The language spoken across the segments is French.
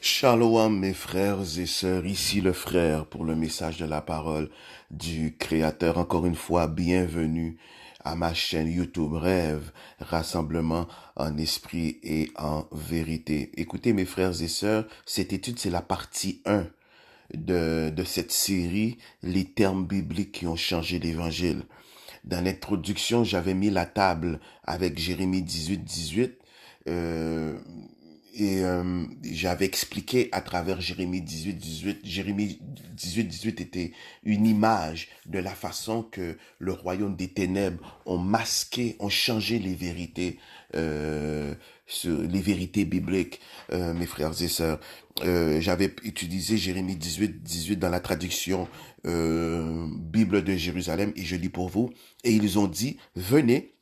Shalom mes frères et sœurs, ici le frère pour le message de la parole du Créateur. Encore une fois, bienvenue à ma chaîne YouTube Rêve, Rassemblement en esprit et en vérité. Écoutez mes frères et sœurs, cette étude c'est la partie 1 de cette série, les termes bibliques qui ont changé l'évangile. Dans l'introduction, j'avais mis la table avec Jérémie 18, 18. J'avais expliqué à travers Jérémie 18, 18, Jérémie 18, 18 était une image de la façon que le royaume des ténèbres ont masqué, ont changé les vérités bibliques, mes frères et sœurs. J'avais utilisé Jérémie 18, 18 dans la traduction Bible de Jérusalem et je lis pour vous. Et ils ont dit, venez,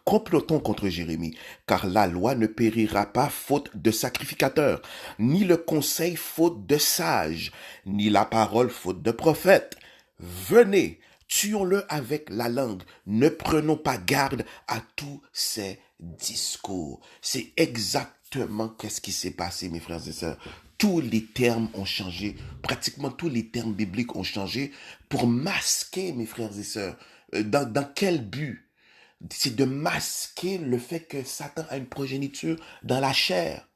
complotons contre Jérémie, car la loi ne périra pas faute de sacrificateurs, ni le conseil faute de sages, ni la parole faute de prophètes. Venez, tuons-le avec la langue, ne prenons pas garde à tous ces discours. C'est exactement qu'est-ce qui s'est passé, mes frères et sœurs. Tous les termes ont changé, pratiquement tous les termes bibliques ont changé pour masquer, mes frères et sœurs. Dans quel but? C'est de masquer le fait que Satan a une progéniture dans la chair.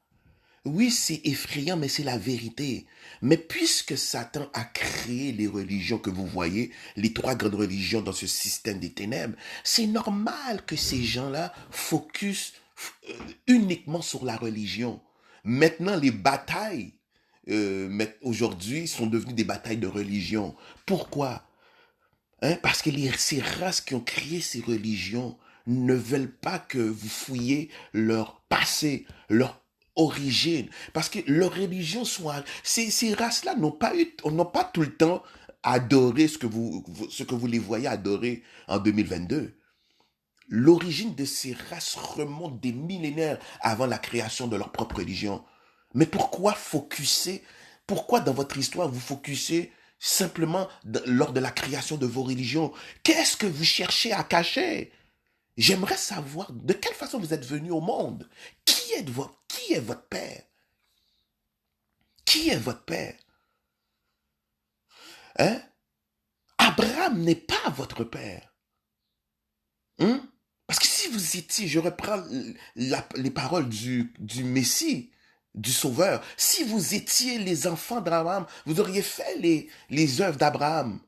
Oui, c'est effrayant, mais c'est la vérité. Mais puisque Satan a créé les religions que vous voyez, les trois grandes religions dans ce système des ténèbres, c'est normal que ces gens-là focusent uniquement sur la religion. Maintenant, les batailles, aujourd'hui, sont devenues des batailles de religion. Pourquoi? Parce que ces races qui ont créé ces religions ne veulent pas que vous fouillez leur passé, leur origine. Parce que leurs religions sont... Ces races-là n'ont pas tout le temps adoré ce que vous les voyez adorer en 2022. L'origine de ces races remonte des millénaires avant la création de leur propre religion. Mais pourquoi dans votre histoire vous focussez simplement lors de la création de vos religions? Qu'est-ce que vous cherchez à cacher? J'aimerais savoir de quelle façon vous êtes venu au monde. Qui est votre père? Qui est votre père? Hein? Abraham n'est pas votre père. Hein? Parce que si vous étiez, je reprends les paroles du Messie, du Sauveur, si vous étiez les enfants d'Abraham, vous auriez fait les œuvres d'Abraham.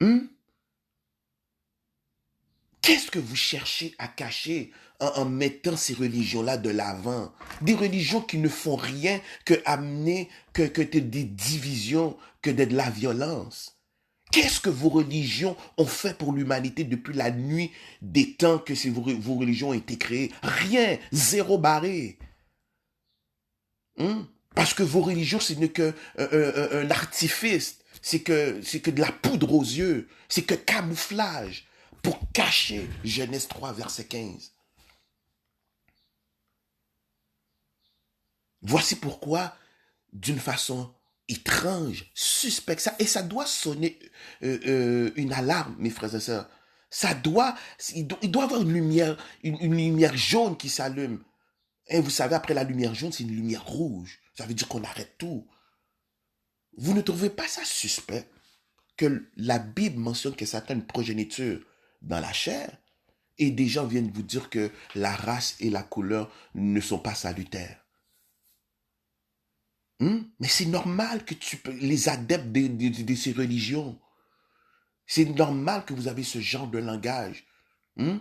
Hein? Qu'est-ce que vous cherchez à cacher en mettant ces religions-là de l'avant? Des religions qui ne font rien que amener que des divisions, que de la violence. Qu'est-ce que vos religions ont fait pour l'humanité depuis la nuit des temps que vos religions ont été créées? Rien, zéro barré. Parce que vos religions, ce n'est que un artifice, c'est que de la poudre aux yeux, c'est que camouflage pour cacher Genèse 3, verset 15. Voici pourquoi, d'une façon étrange, suspecte, et ça doit sonner une alarme, mes frères et sœurs. Il doit y avoir une lumière jaune qui s'allume. Et vous savez, après la lumière jaune, c'est une lumière rouge. Ça veut dire qu'on arrête tout. Vous ne trouvez pas ça suspect que la Bible mentionne que Satan a une progéniture dans la chair et des gens viennent vous dire que la race et la couleur ne sont pas salutaires? Mais c'est normal que les adeptes de ces religions, c'est normal que vous avez ce genre de langage. Hum?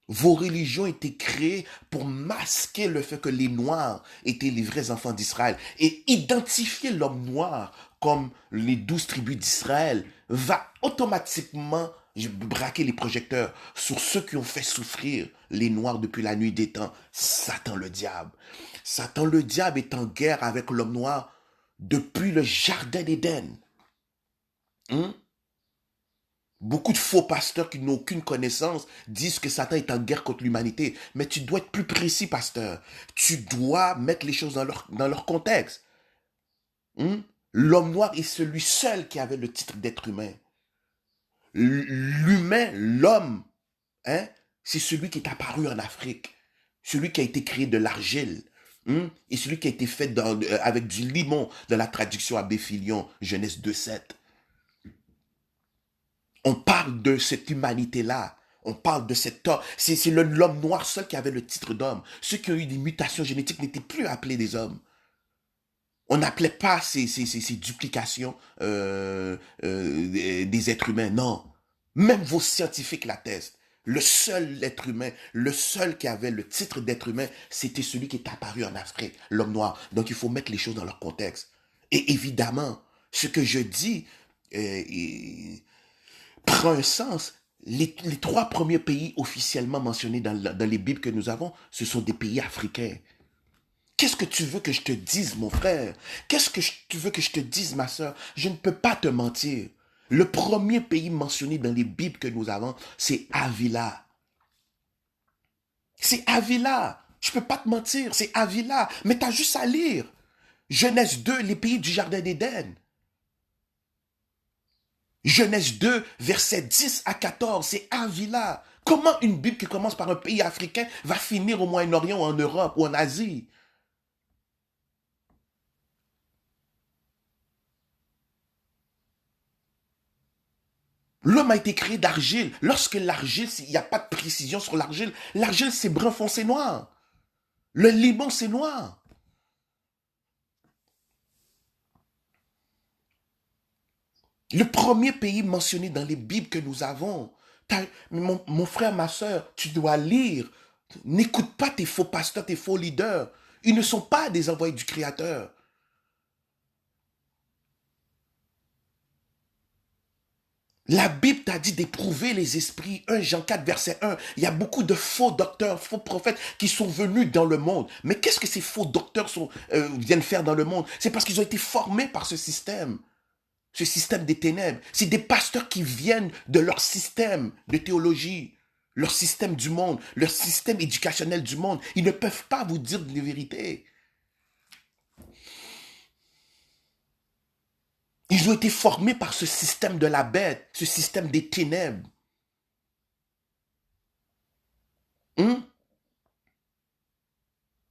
Vos religions étaient créées pour masquer le fait que les Noirs étaient les vrais enfants d'Israël. Et identifier l'homme noir comme les 12 tribus d'Israël va automatiquement braquer les projecteurs sur ceux qui ont fait souffrir les Noirs depuis la nuit des temps. Satan le diable. Satan le diable est en guerre avec l'homme noir depuis le jardin d'Éden. Hum? Beaucoup de faux pasteurs qui n'ont aucune connaissance disent que Satan est en guerre contre l'humanité. Mais tu dois être plus précis, pasteur. Tu dois mettre les choses dans leur contexte. L'homme noir est celui seul qui avait le titre d'être humain. L'humain, l'homme, hein, c'est celui qui est apparu en Afrique, celui qui a été créé de l'argile, et celui qui a été fait avec du limon dans la traduction Abbé Filion, Genèse 2,7. On parle de cette humanité-là. On parle de cet homme. C'est l'homme noir seul qui avait le titre d'homme. Ceux qui ont eu des mutations génétiques n'étaient plus appelés des hommes. On n'appelait pas ces duplications des êtres humains. Non. Même vos scientifiques l'attestent. Le seul être humain, le seul qui avait le titre d'être humain, c'était celui qui est apparu en Afrique, l'homme noir. Donc il faut mettre les choses dans leur contexte. Et évidemment, ce que je dis prend un sens. Les 3 premiers pays officiellement mentionnés dans les Bibles que nous avons, ce sont des pays africains. Qu'est-ce que tu veux que je te dise, mon frère? Qu'est-ce que tu veux que je te dise, ma soeur? Je ne peux pas te mentir. Le premier pays mentionné dans les Bibles que nous avons, c'est Avila. C'est Avila. Je ne peux pas te mentir, c'est Avila. Mais tu as juste à lire. Genèse 2, les pays du Jardin d'Éden. Genèse 2, versets 10 à 14, c'est Avila. Comment une Bible qui commence par un pays africain va finir au Moyen-Orient ou en Europe ou en Asie? L'homme a été créé d'argile. Lorsque l'argile, il n'y a pas de précision sur l'argile, l'argile c'est brun foncé noir. Le limon c'est noir. Le premier pays mentionné dans les Bibles que nous avons, mon frère, ma soeur, tu dois lire. N'écoute pas tes faux pasteurs, tes faux leaders. Ils ne sont pas des envoyés du Créateur. La Bible t'a dit d'éprouver les esprits. 1 Jean 4, verset 1. Il y a beaucoup de faux docteurs, faux prophètes qui sont venus dans le monde. Mais qu'est-ce que ces faux docteurs viennent faire dans le monde? C'est parce qu'ils ont été formés par ce système des ténèbres. C'est des pasteurs qui viennent de leur système de théologie, leur système du monde, leur système éducationnel du monde. Ils ne peuvent pas vous dire les vérités. Ils ont été formés par ce système de la bête, ce système des ténèbres.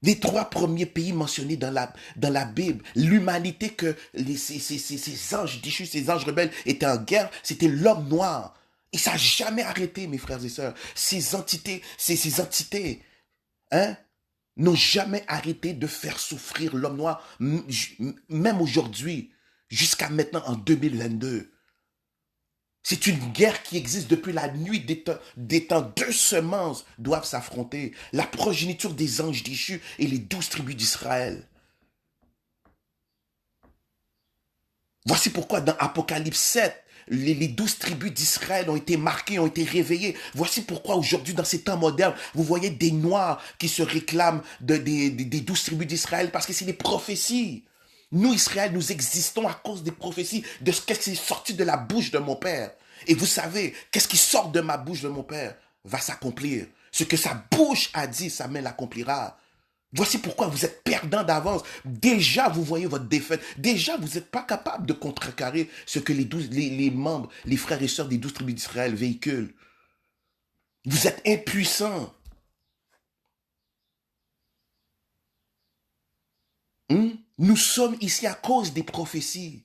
Les 3 premiers pays mentionnés dans la Bible, l'humanité que ces anges déchus, ces anges rebelles étaient en guerre, c'était l'homme noir. Et ça n'a jamais arrêté, mes frères et sœurs. Ces entités, hein, n'ont jamais arrêté de faire souffrir l'homme noir, même aujourd'hui, jusqu'à maintenant en 2022. C'est une guerre qui existe depuis la nuit des temps. 2 semences doivent s'affronter. La progéniture des anges déchus et les 12 tribus d'Israël. Voici pourquoi dans Apocalypse 7, les 12 tribus d'Israël ont été marquées, ont été réveillées. Voici pourquoi aujourd'hui, dans ces temps modernes, vous voyez des Noirs qui se réclament des 12 tribus d'Israël parce que c'est des prophéties. Nous, Israël, nous existons à cause des prophéties, de ce qui est sorti de la bouche de mon Père. Et vous savez, qu'est-ce qui sort de ma bouche de mon Père va s'accomplir. Ce que sa bouche a dit, sa main l'accomplira. Voici pourquoi vous êtes perdant d'avance. Déjà, vous voyez votre défaite. Déjà, vous n'êtes pas capable de contrecarrer ce que les membres, les frères et sœurs des 12 tribus d'Israël véhiculent. Vous êtes impuissants. Nous sommes ici à cause des prophéties.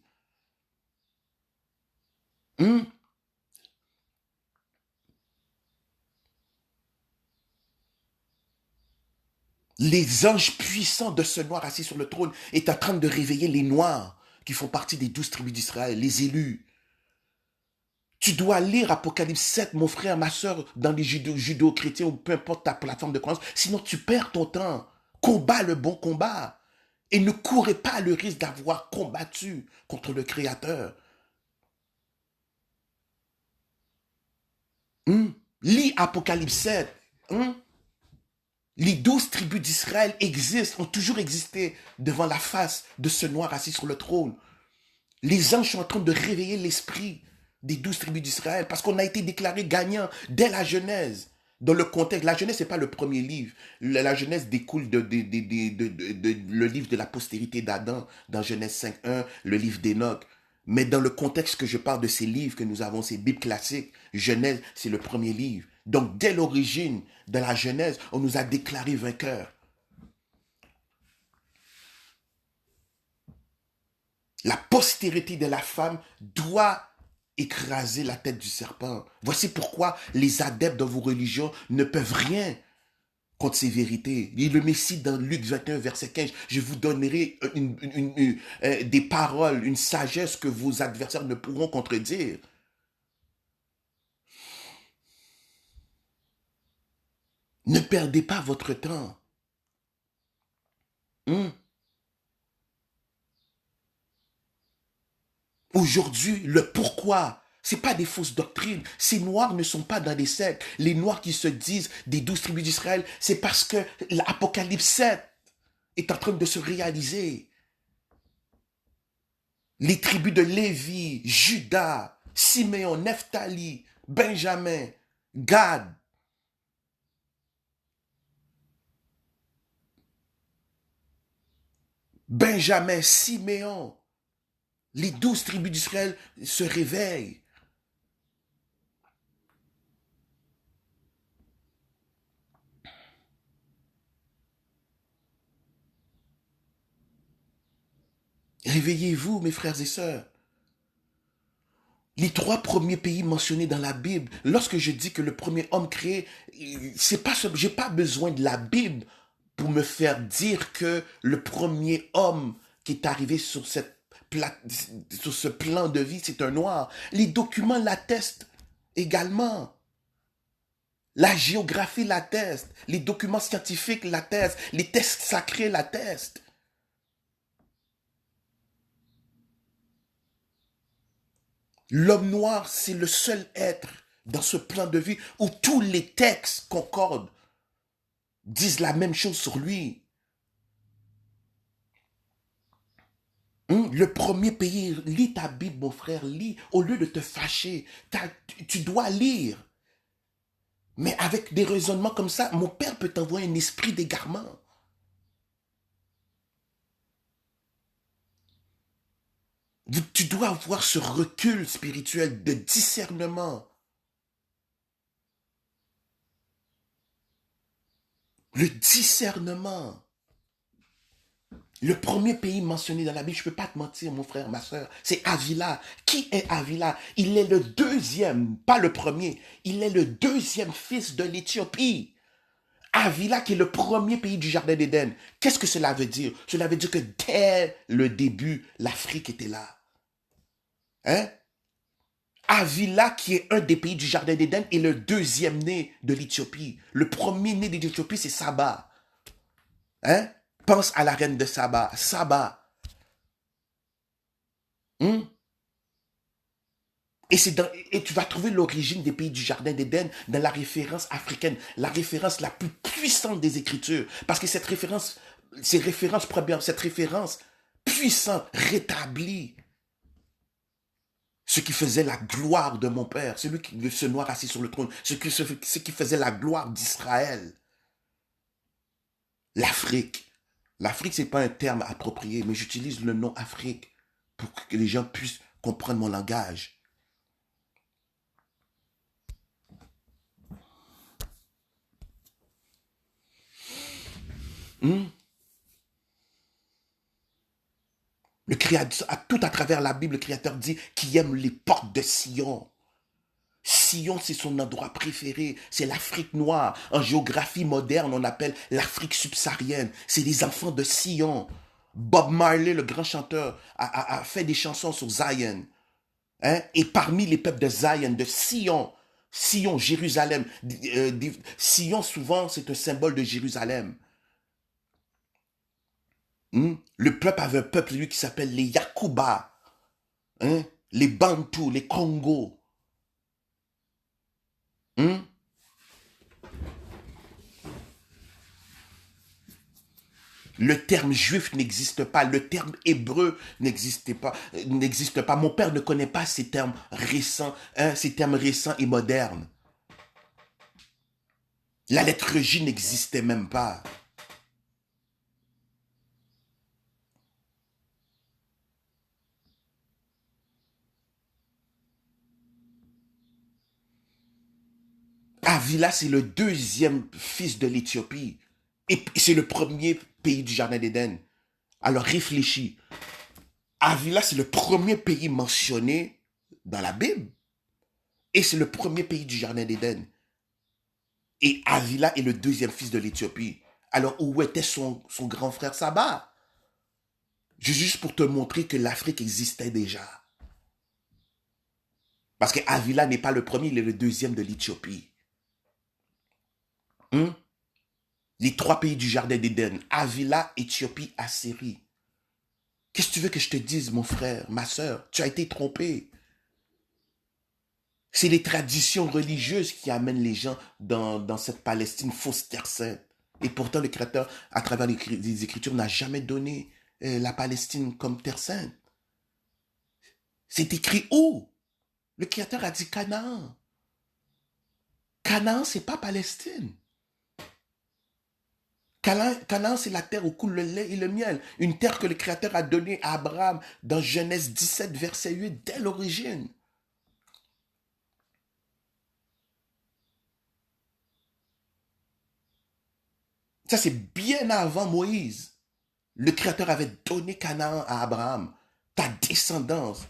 Les anges puissants de ce noir assis sur le trône est en train de réveiller les noirs qui font partie des 12 tribus d'Israël, les élus. Tu dois lire Apocalypse 7, mon frère, ma soeur, dans les judéo-chrétiens ou peu importe ta plateforme de croyance. Sinon, tu perds ton temps. Combat le bon combat. Et ne courez pas le risque d'avoir combattu contre le Créateur. Lis Apocalypse 7. Les 12 tribus d'Israël existent, ont toujours existé devant la face de ce noir assis sur le trône. Les anges sont en train de réveiller l'esprit des 12 tribus d'Israël parce qu'on a été déclaré gagnant dès la Genèse. Dans le contexte, la Genèse, ce n'est pas le premier livre. La Genèse découle le livre de la postérité d'Adam dans Genèse 5.1, le livre d'Enoch. Mais dans le contexte que je parle de ces livres que nous avons, ces Bibles classiques, Genèse, c'est le premier livre. Donc, dès l'origine de la Genèse, on nous a déclaré vainqueurs. La postérité de la femme doit écraser la tête du serpent. Voici pourquoi les adeptes de vos religions ne peuvent rien contre ces vérités. Et le Messie dans Luc 21, verset 15, je vous donnerai des paroles, une sagesse que vos adversaires ne pourront contredire. Ne perdez pas votre temps. Aujourd'hui, le pourquoi, c'est pas des fausses doctrines. Ces noirs ne sont pas dans des sectes. Les noirs qui se disent des 12 tribus d'Israël, c'est parce que l'Apocalypse 7 est en train de se réaliser. Les tribus de Lévi, Judas, Siméon, Nephtali, Benjamin, Gad, Benjamin, Siméon, les 12 tribus d'Israël se réveillent. Réveillez-vous, mes frères et sœurs. Les 3 premiers pays mentionnés dans la Bible, lorsque je dis que le premier homme créé, c'est pas, j'ai pas besoin de la Bible pour me faire dire que le premier homme qui est arrivé sur sur ce plan de vie, c'est un noir. Les documents l'attestent également. La géographie l'atteste. Les documents scientifiques l'attestent. Les textes sacrés l'attestent. L'homme noir, c'est le seul être dans ce plan de vie où tous les textes concordent, disent la même chose sur lui. Le premier pays, lis ta Bible, mon frère, lis. Au lieu de te fâcher, tu dois lire. Mais avec des raisonnements comme ça, mon père peut t'envoyer un esprit d'égarement. Tu dois avoir ce recul spirituel de discernement. Le discernement. Le premier pays mentionné dans la Bible, je ne peux pas te mentir, mon frère, ma soeur, c'est Avila. Qui est Avila? Il est le deuxième, pas le premier, il est le deuxième fils de l'Éthiopie. Avila qui est le premier pays du Jardin d'Éden. Qu'est-ce que cela veut dire? Cela veut dire que dès le début, l'Afrique était là. Hein? Avila, qui est un des pays du Jardin d'Éden, est le deuxième né de l'Éthiopie. Le premier né de l'Éthiopie, c'est Saba. Hein? Pense à la reine de Saba. Saba. Et tu vas trouver l'origine des pays du Jardin d'Éden dans la référence africaine, la référence la plus puissante des Écritures. Parce que cette référence puissante rétablit ce qui faisait la gloire de mon père, ce noir assis sur le trône, ce qui faisait la gloire d'Israël. L'Afrique. L'Afrique, c'est pas un terme approprié, mais j'utilise le nom Afrique pour que les gens puissent comprendre mon langage. Le Créateur, tout à travers la Bible, le Créateur dit qu'il aime les portes de Sion. Sion, c'est son endroit préféré. C'est l'Afrique noire. En géographie moderne, on appelle l'Afrique subsaharienne. C'est les enfants de Sion. Bob Marley, le grand chanteur, a fait des chansons sur Zion. Hein? Et parmi les peuples de Zion, de Sion, Sion, Jérusalem. Sion, souvent, c'est un symbole de Jérusalem. Le peuple avait un peuple, lui, qui s'appelle les Yakuba. Hein? Les Bantous, les Congos. Le terme juif n'existe pas, le terme hébreu n'existe pas. Mon père ne connaît pas ces termes récents, ces termes récents et modernes. La lettre J n'existait même pas. Avila, c'est le deuxième fils de l'Éthiopie. Et c'est le premier pays du Jardin d'Éden. Alors réfléchis. Avila, c'est le premier pays mentionné dans la Bible. Et c'est le premier pays du Jardin d'Éden. Et Avila est le deuxième fils de l'Éthiopie. Alors où était son grand frère Saba? Juste pour te montrer que l'Afrique existait déjà. Parce que Avila n'est pas le premier, il est le deuxième de l'Éthiopie. Les trois pays du Jardin d'Éden, Avila, Éthiopie, Assyrie. Qu'est-ce que tu veux que je te dise, mon frère, ma soeur? Tu as été trompé. C'est les traditions religieuses qui amènent les gens dans cette Palestine fausse terre sainte. Et pourtant, le Créateur, à travers les Écritures, n'a jamais donné la Palestine comme terre sainte. C'est écrit où? Le Créateur a dit Canaan. Canaan, c'est pas Palestine. Canaan, c'est la terre où coule le lait et le miel. Une terre que le Créateur a donnée à Abraham dans Genèse 17, verset 8, dès l'origine. Ça, c'est bien avant Moïse. Le Créateur avait donné Canaan à Abraham. Ta descendance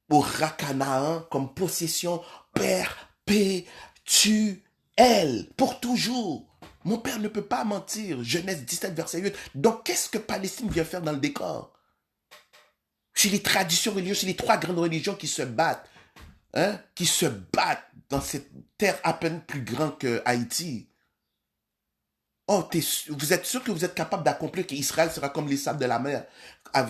aura Canaan comme possession perpétuelle, pour toujours. Mon père ne peut pas mentir. Genèse 17, verset 8. Donc, qu'est-ce que Palestine vient faire dans le décor? C'est les traditions religieuses, c'est les trois grandes religions qui se battent. Qui se battent dans cette terre à peine plus grande que Haïti. Oh, vous êtes sûr que vous êtes capable d'accomplir qu'Israël sera comme les sables de la mer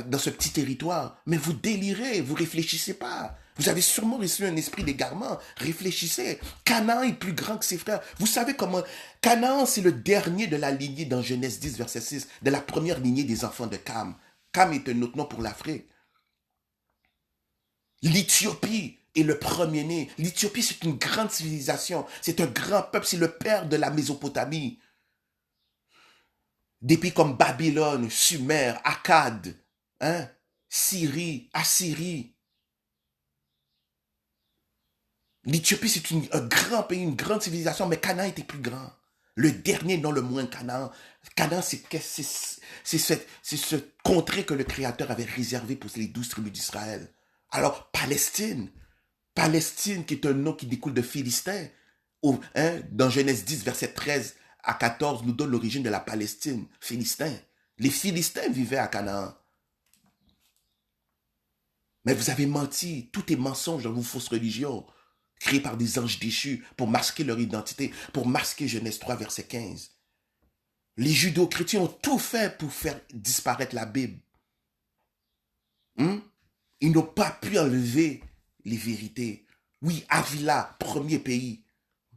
dans ce petit territoire? Mais vous délirez, vous réfléchissez pas. Vous avez sûrement reçu un esprit d'égarement. Réfléchissez. Canaan est plus grand que ses frères. Vous savez comment... Canaan, c'est le dernier de la lignée dans Genèse 10, verset 6, de la première lignée des enfants de Cam. Cam est un autre nom pour l'Afrique. L'Éthiopie est le premier-né. L'Éthiopie, c'est une grande civilisation. C'est un grand peuple. C'est le père de la Mésopotamie. Des pays comme Babylone, Sumer, Akkad, Syrie, Assyrie. L'Éthiopie, c'est un grand pays, une grande civilisation, mais Canaan était plus grand. Le dernier, non le moins, Canaan. Canaan, c'est ce contrée que le Créateur avait réservé pour les 12 tribus d'Israël. Alors, Palestine, qui est un nom qui découle de Philistin, dans Genèse 10, verset 13 à 14, nous donne l'origine de la Palestine, Philistin. Les Philistins vivaient à Canaan. Mais vous avez menti, tout est mensonge dans vos fausses religions, créées par des anges déchus pour masquer leur identité, pour masquer Genèse 3, verset 15. Les judéo-chrétiens ont tout fait pour faire disparaître la Bible. Ils n'ont pas pu enlever les vérités. Oui, Avila, premier pays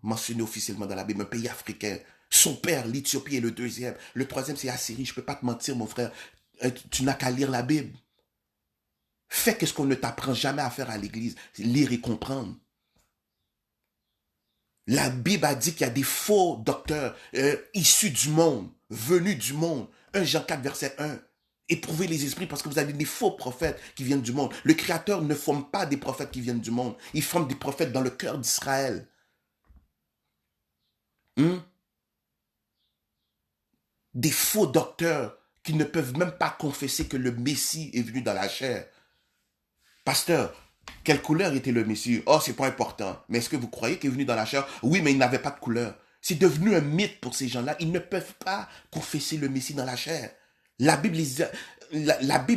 mentionné officiellement dans la Bible, un pays africain. Son père, l'Éthiopie, est le deuxième. Le troisième, c'est Assyrie. Je ne peux pas te mentir, mon frère. Tu n'as qu'à lire la Bible. Fais ce qu'on ne t'apprend jamais à faire à l'église. Lire et comprendre. La Bible a dit qu'il y a des faux docteurs issus du monde, venus du monde. 1 Jean 4, verset 1. Éprouvez les esprits parce que vous avez des faux prophètes qui viennent du monde. Le Créateur ne forme pas des prophètes qui viennent du monde. Il forme des prophètes dans le cœur d'Israël. Des faux docteurs qui ne peuvent même pas confesser que le Messie est venu dans la chair. Pasteur, quelle couleur était le Messie? Oh, c'est pas important. Mais est-ce que vous croyez qu'il est venu dans la chair? Oui, mais il n'avait pas de couleur. C'est devenu un mythe pour ces gens-là. Ils ne peuvent pas confesser le Messie dans la chair. La Bible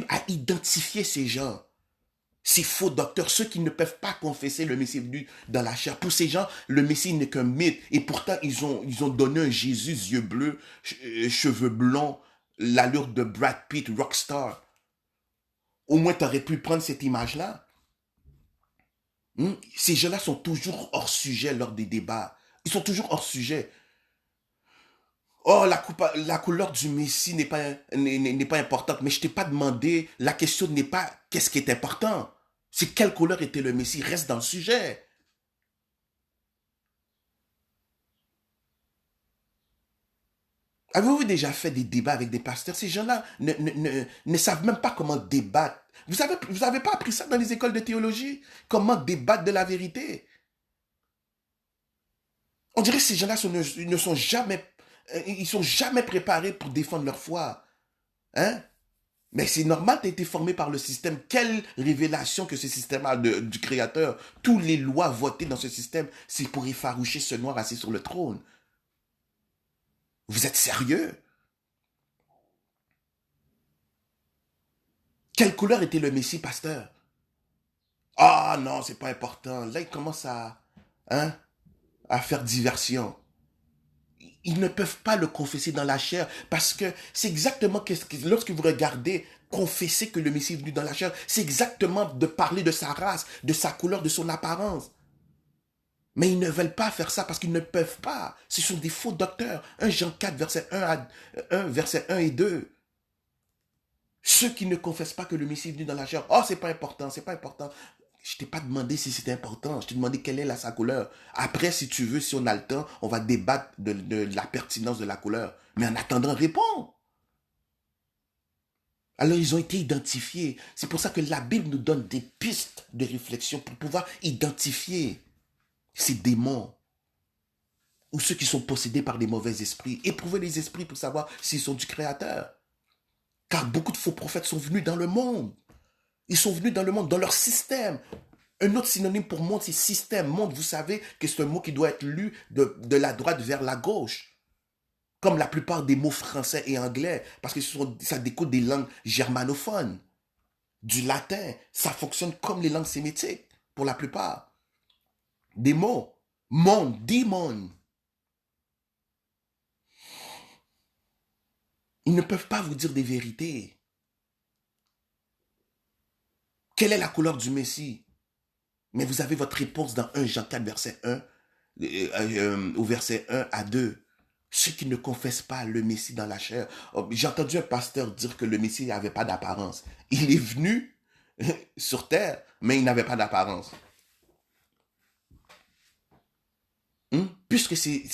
a identifié ces gens. Ces faux docteurs, ceux qui ne peuvent pas confesser le Messie venu dans la chair. Pour ces gens, le Messie n'est qu'un mythe. Et pourtant, ils ont donné un Jésus, yeux bleus, cheveux blonds, l'allure de Brad Pitt, rockstar. Au moins, tu aurais pu prendre cette image-là. Ces gens-là sont toujours hors sujet lors des débats. Ils sont toujours hors sujet. Oh, la couleur du Messie n'est pas importante. Mais je ne t'ai pas demandé, la question n'est pas qu'est-ce qui est important. C'est quelle couleur était le Messie. Reste dans le sujet. Avez-vous déjà fait des débats avec des pasteurs? Ces gens-là ne savent même pas comment débattre. Vous avez pas appris ça dans les écoles de théologie? Comment débattre de la vérité? On dirait que ces gens-là ne sont jamais, ils sont jamais préparés pour défendre leur foi. Hein? Mais c'est normal, tu as été formé par le système. Quelle révélation que ce système-là du Créateur. Toutes les lois votées dans ce système, c'est pour effaroucher ce noir assis sur le trône. Vous êtes sérieux? Quelle couleur était le Messie, pasteur? Ah non, c'est pas important. Là, il commence hein, à faire diversion. Ils ne peuvent pas le confesser dans la chair parce que c'est exactement lorsque vous regardez confesser que le Messie est venu dans la chair, c'est exactement de parler de sa race, de sa couleur, de son apparence. Mais ils ne veulent pas faire ça parce qu'ils ne peuvent pas. Ce sont des faux docteurs. 1 Jean 4, verset 1 et 2. Ceux qui ne confessent pas que le Messie est venu dans la chair, oh, c'est pas important, c'est pas important. Je t'ai pas demandé si c'était important. Je t'ai demandé quelle est sa couleur. Après, si tu veux, si on a le temps, on va débattre de la pertinence de la couleur. Mais en attendant, réponds. Alors, ils ont été identifiés. C'est pour ça que la Bible nous donne des pistes de réflexion pour pouvoir identifier ces démons ou ceux qui sont possédés par des mauvais esprits. Éprouver les esprits pour savoir s'ils sont du Créateur. Car beaucoup de faux prophètes sont venus dans le monde. Ils sont venus dans le monde, dans leur système. Un autre synonyme pour monde, c'est système. Monde, vous savez que c'est un mot qui doit être lu de la droite vers la gauche. Comme la plupart des mots français et anglais. Parce que ça découle des langues germanophones. Du latin. Ça fonctionne comme les langues sémitiques. Pour la plupart. Des mots. Monde, démon. Ils ne peuvent pas vous dire des vérités. Quelle est la couleur du Messie? Mais vous avez votre réponse dans 1 Jean 4, verset 1, au verset 1 à 2. Ceux qui ne confessent pas le Messie dans la chair. Oh, j'ai entendu un pasteur dire que le Messie n'avait pas d'apparence. Il est venu sur terre, mais il n'avait pas d'apparence. Puisque ces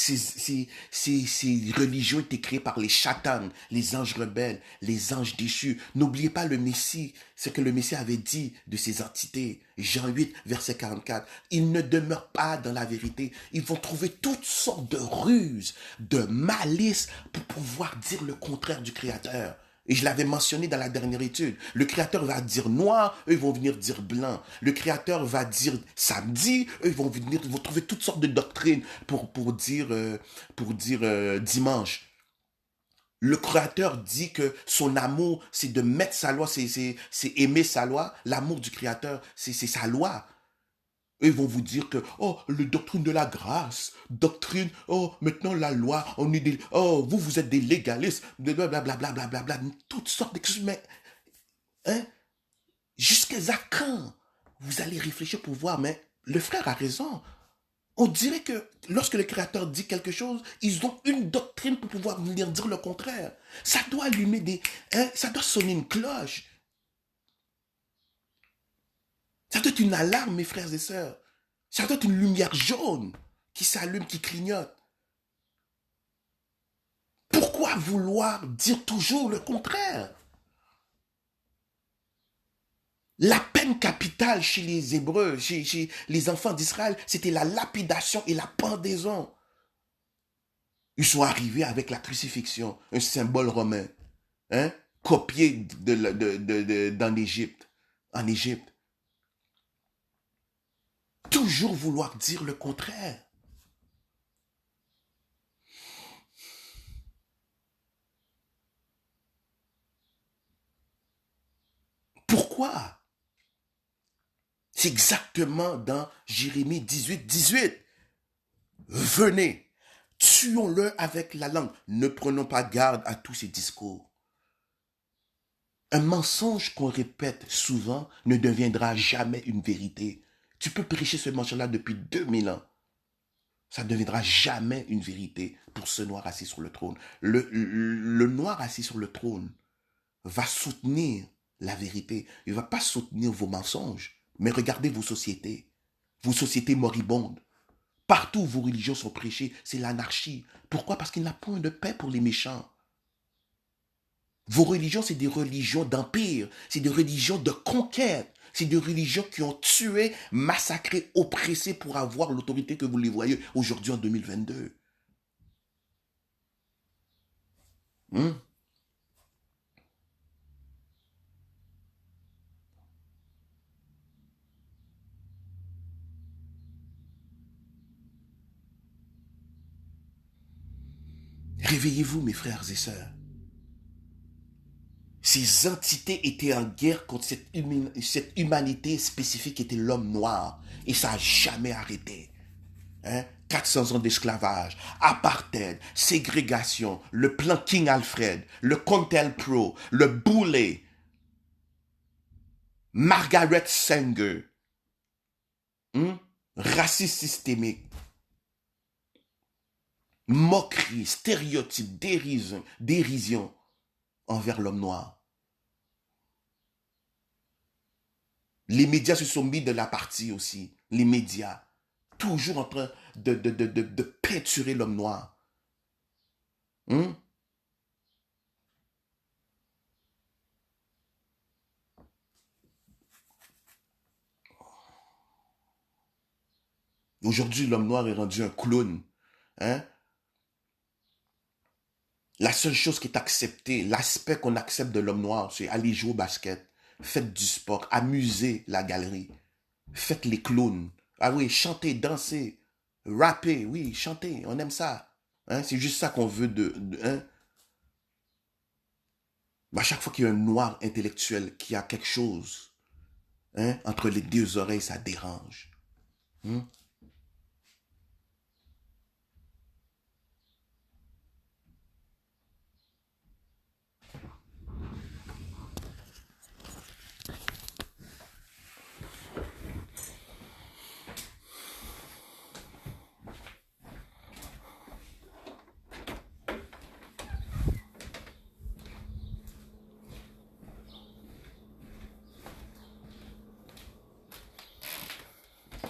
religions étaient créées par les chatanes, les anges rebelles, les anges déchus. N'oubliez pas le Messie, ce que le Messie avait dit de ces entités. Jean 8, verset 44. Ils ne demeurent pas dans la vérité. Ils vont trouver toutes sortes de ruses, de malices pour pouvoir dire le contraire du Créateur. Et je l'avais mentionné dans la dernière étude. Le Créateur va dire noir, eux ils vont venir dire blanc. Le Créateur va dire samedi, eux ils vont trouver toutes sortes de doctrines pour dire dimanche. Le Créateur dit que son amour, c'est de mettre sa loi, c'est aimer sa loi. L'amour du Créateur, c'est sa loi. Eux, ils vont vous dire que, oh, le doctrine de la grâce, doctrine, oh, maintenant la loi, on est des, oh, vous êtes des légalistes, blablabla, blablabla, toutes sortes d'excuses, mais, hein, jusqu'à quand vous allez réfléchir pour voir, mais le frère a raison. On dirait que lorsque le Créateur dit quelque chose, ils ont une doctrine pour pouvoir venir dire le contraire. Ça doit allumer ça doit sonner une cloche. Ça doit être une alarme, mes frères et sœurs. Ça doit être une lumière jaune qui s'allume, qui clignote. Pourquoi vouloir dire toujours le contraire? La peine capitale chez les Hébreux, chez les enfants d'Israël, c'était la lapidation et la pendaison. Ils sont arrivés avec la crucifixion, un symbole romain, hein, copié en Égypte. Toujours vouloir dire le contraire. Pourquoi? C'est exactement dans Jérémie 18, 18. Venez, tuons-le avec la langue. Ne prenons pas garde à tous ces discours. Un mensonge qu'on répète souvent ne deviendra jamais une vérité. Tu peux prêcher ce mensonge-là depuis 2000 ans. Ça ne deviendra jamais une vérité pour ce noir assis sur le trône. Le noir assis sur le trône va soutenir la vérité. Il ne va pas soutenir vos mensonges. Mais regardez vos sociétés moribondes. Partout où vos religions sont prêchées, c'est l'anarchie. Pourquoi? Parce qu'il n'y a point de paix pour les méchants. Vos religions, c'est des religions d'empire, c'est des religions de conquête. C'est des religions qui ont tué, massacré, oppressé pour avoir l'autorité que vous les voyez aujourd'hui en 2022. Hum? Réveillez-vous, mes frères et sœurs. Ces entités étaient en guerre contre cette humanité spécifique qui était l'homme noir. Et ça n'a jamais arrêté. Hein? 400 ans d'esclavage, apartheid, ségrégation, le plan King Alfred, le COINTELPRO, le Boulay, Margaret Sanger, racisme systémique, moquerie, stéréotype, dérision envers l'homme noir. Les médias se sont mis de la partie aussi, les médias, toujours en train de peinturer l'homme noir. Aujourd'hui, l'homme noir est rendu un clown. Hein? La seule chose qui est acceptée, l'aspect qu'on accepte de l'homme noir, c'est aller jouer au basket, faites du sport, amusez la galerie, faites les clowns. Ah oui, chanter, danser, rapper, oui, chanter, on aime ça. Hein? C'est juste ça qu'on veut hein? À chaque fois qu'il y a un noir intellectuel qui a quelque chose, hein, entre les deux oreilles, ça dérange. Hein?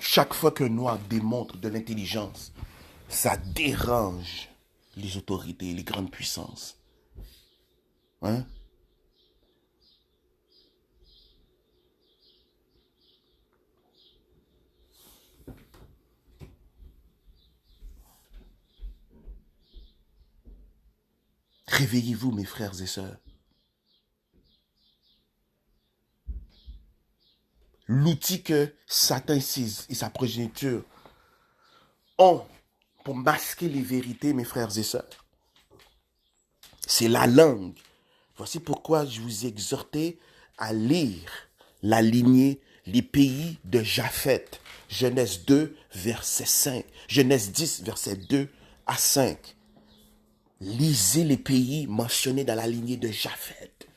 Chaque fois qu'un noir démontre de l'intelligence, ça dérange les autorités, les grandes puissances. Hein? Réveillez-vous, mes frères et sœurs. L'outil que Satan et sa progéniture ont pour masquer les vérités, mes frères et sœurs, c'est la langue. Voici pourquoi je vous ai exhorté à lire la lignée, les pays de Japheth. Genèse 2, verset 5. Genèse 10, verset 2 à 5. Lisez les pays mentionnés dans la lignée de Japheth.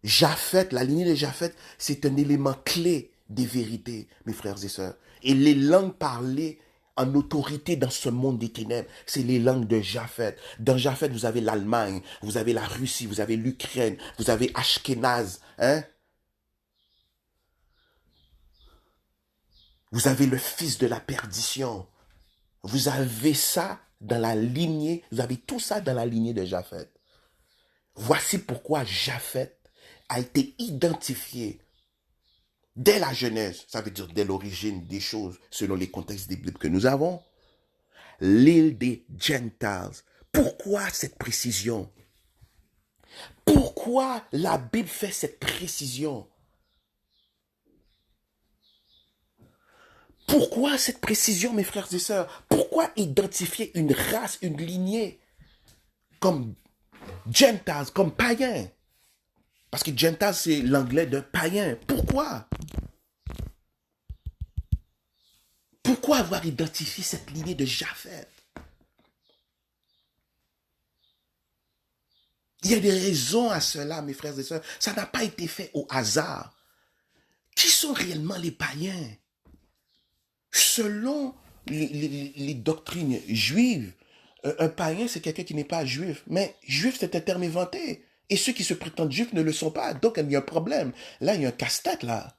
Japheth, la lignée de Japheth, c'est un élément clé des vérités, mes frères et sœurs. Et les langues parlées en autorité dans ce monde des ténèbres, c'est les langues de Japheth. Dans Japheth, vous avez l'Allemagne, vous avez la Russie, vous avez l'Ukraine, vous avez Ashkenaz, hein? Vous avez le fils de la perdition. Vous avez ça dans la lignée, vous avez tout ça dans la lignée de Japheth. Voici pourquoi Japheth a été identifié dès la Genèse, ça veut dire dès l'origine des choses, selon les contextes des Bibles que nous avons, l'île des Gentiles. Pourquoi cette précision? Pourquoi la Bible fait cette précision? Pourquoi cette précision, mes frères et sœurs? Pourquoi identifier une race, une lignée comme Gentiles, comme païens? Parce que Gentiles, c'est l'anglais de païen. Pourquoi? Pourquoi avoir identifié cette lignée de Japheth? Il y a des raisons à cela, mes frères et sœurs. Ça n'a pas été fait au hasard. Qui sont réellement les païens? Selon les doctrines juives, un païen, c'est quelqu'un qui n'est pas juif. Mais juif, c'est un terme inventé. Et ceux qui se prétendent juifs ne le sont pas. Donc, il y a un problème. Là, il y a un casse-tête, là.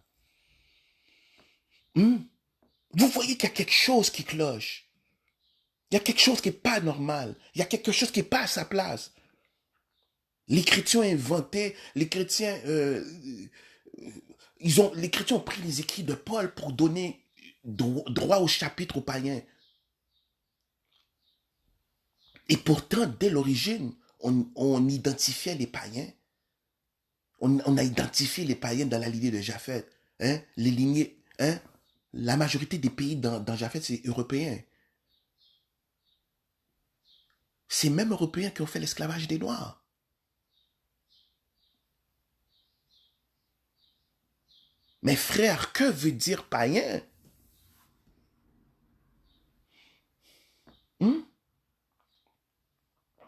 Vous voyez qu'il y a quelque chose qui cloche. Il y a quelque chose qui n'est pas normal. Il y a quelque chose qui n'est pas à sa place. Les chrétiens inventés, les chrétiens Les chrétiens ont pris les écrits de Paul pour donner droit au chapitre aux païens. Et pourtant, dès l'origine, on identifiait les païens. On a identifié les païens dans la lignée de Japheth. Hein? Les lignées, hein? La majorité des pays dans Japheth, c'est européen. C'est même Européens qui ont fait l'esclavage des Noirs. Mais frère, que veut dire païen?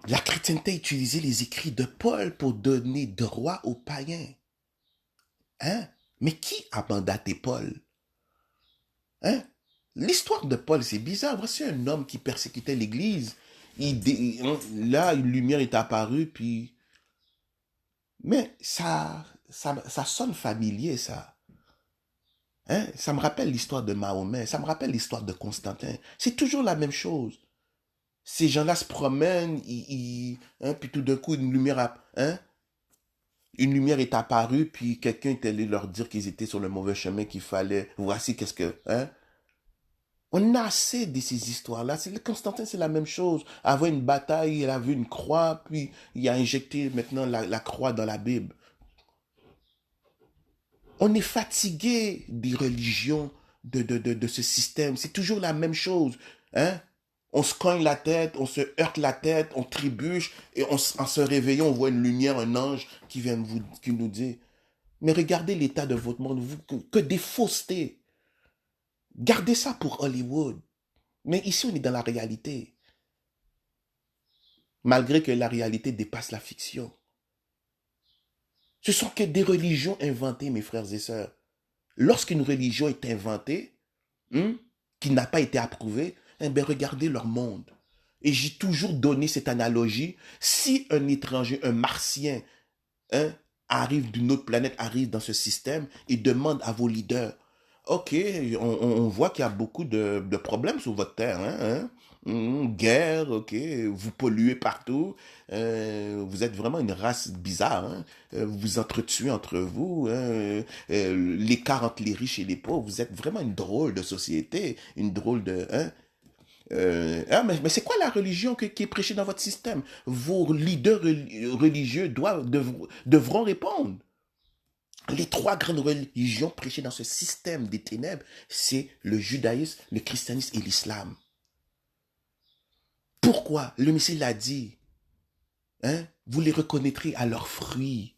La chrétienté a utilisé les écrits de Paul pour donner droit aux païens. Hein? Mais qui a mandaté Paul? Hein? L'histoire de Paul, c'est bizarre. Voici un homme qui persécutait l'Église. Là, une lumière est apparue, puis... Mais ça sonne familier, ça. Hein? Ça me rappelle l'histoire de Mahomet, ça me rappelle l'histoire de Constantin. C'est toujours la même chose. Ces gens-là se promènent, hein, puis tout d'un coup, hein? Une lumière est apparue, puis quelqu'un est allé leur dire qu'ils étaient sur le mauvais chemin, qu'il fallait... Voici qu'est-ce que... Hein? On a assez de ces histoires-là. Constantin, c'est la même chose. Avant une bataille, il a vu une croix, puis il a injecté maintenant la croix dans la Bible. On est fatigué des religions, de ce système. C'est toujours la même chose. Hein? On se cogne la tête, on se heurte la tête, on trébuche, et en se réveillant, on voit une lumière, un ange qui vient qui nous dit, mais regardez l'état de votre monde, que des faussetés. Gardez ça pour Hollywood. Mais ici, on est dans la réalité. Malgré que la réalité dépasse la fiction. Ce sont que des religions inventées, mes frères et sœurs. Lorsqu'une religion est inventée, qui n'a pas été approuvée, eh bien, regardez leur monde. Et j'ai toujours donné cette analogie. Si un étranger, un martien, arrive d'une autre planète, arrive dans ce système et demande à vos leaders, ok, on voit qu'il y a beaucoup de problèmes sur votre terre, guerre, ok, vous polluez partout, vous êtes vraiment une race bizarre, vous vous entretuez entre vous, l'écart entre les riches et les pauvres, vous êtes vraiment une drôle de société, une drôle de... mais c'est quoi la religion qui est prêchée dans votre système? Vos leaders religieux devront répondre. Les trois grandes religions prêchées dans ce système des ténèbres, c'est le judaïsme, le christianisme et l'islam. Pourquoi? Le Messie l'a dit. Vous les reconnaîtrez à leurs fruits.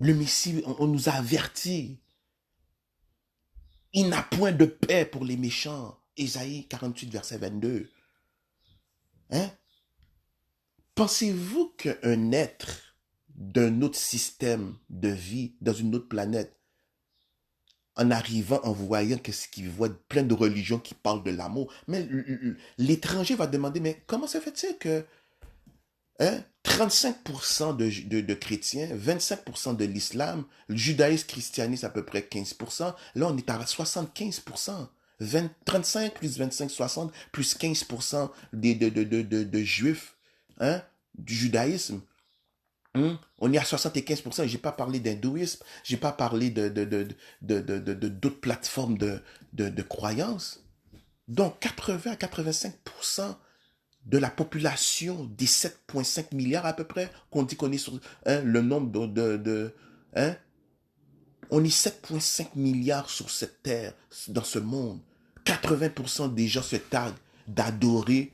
Le Messie, on nous a avertis. Il n'a point de paix pour les méchants. Ésaïe 48, verset 22. Pensez-vous qu'un être d'un autre système de vie, dans une autre planète, en arrivant, en voyant ce qu'il voit plein de religions qui parlent de l'amour, mais l'étranger va demander, mais comment se fait-il que 35% de chrétiens, 25% de l'islam, le judaïsme, christianisme à peu près 15%, là on est à 75%. 35 plus 25, 60 plus 15% de juifs, du judaïsme. On est à 75%, j'ai pas parlé d'hindouisme, j'ai pas parlé d'autres plateformes de croyances. Donc 80 à 85% de la population des 7,5 milliards à peu près, qu'on dit qu'on est sur le nombre on est 7,5 milliards sur cette terre, dans ce monde. 80% des gens se targuent d'adorer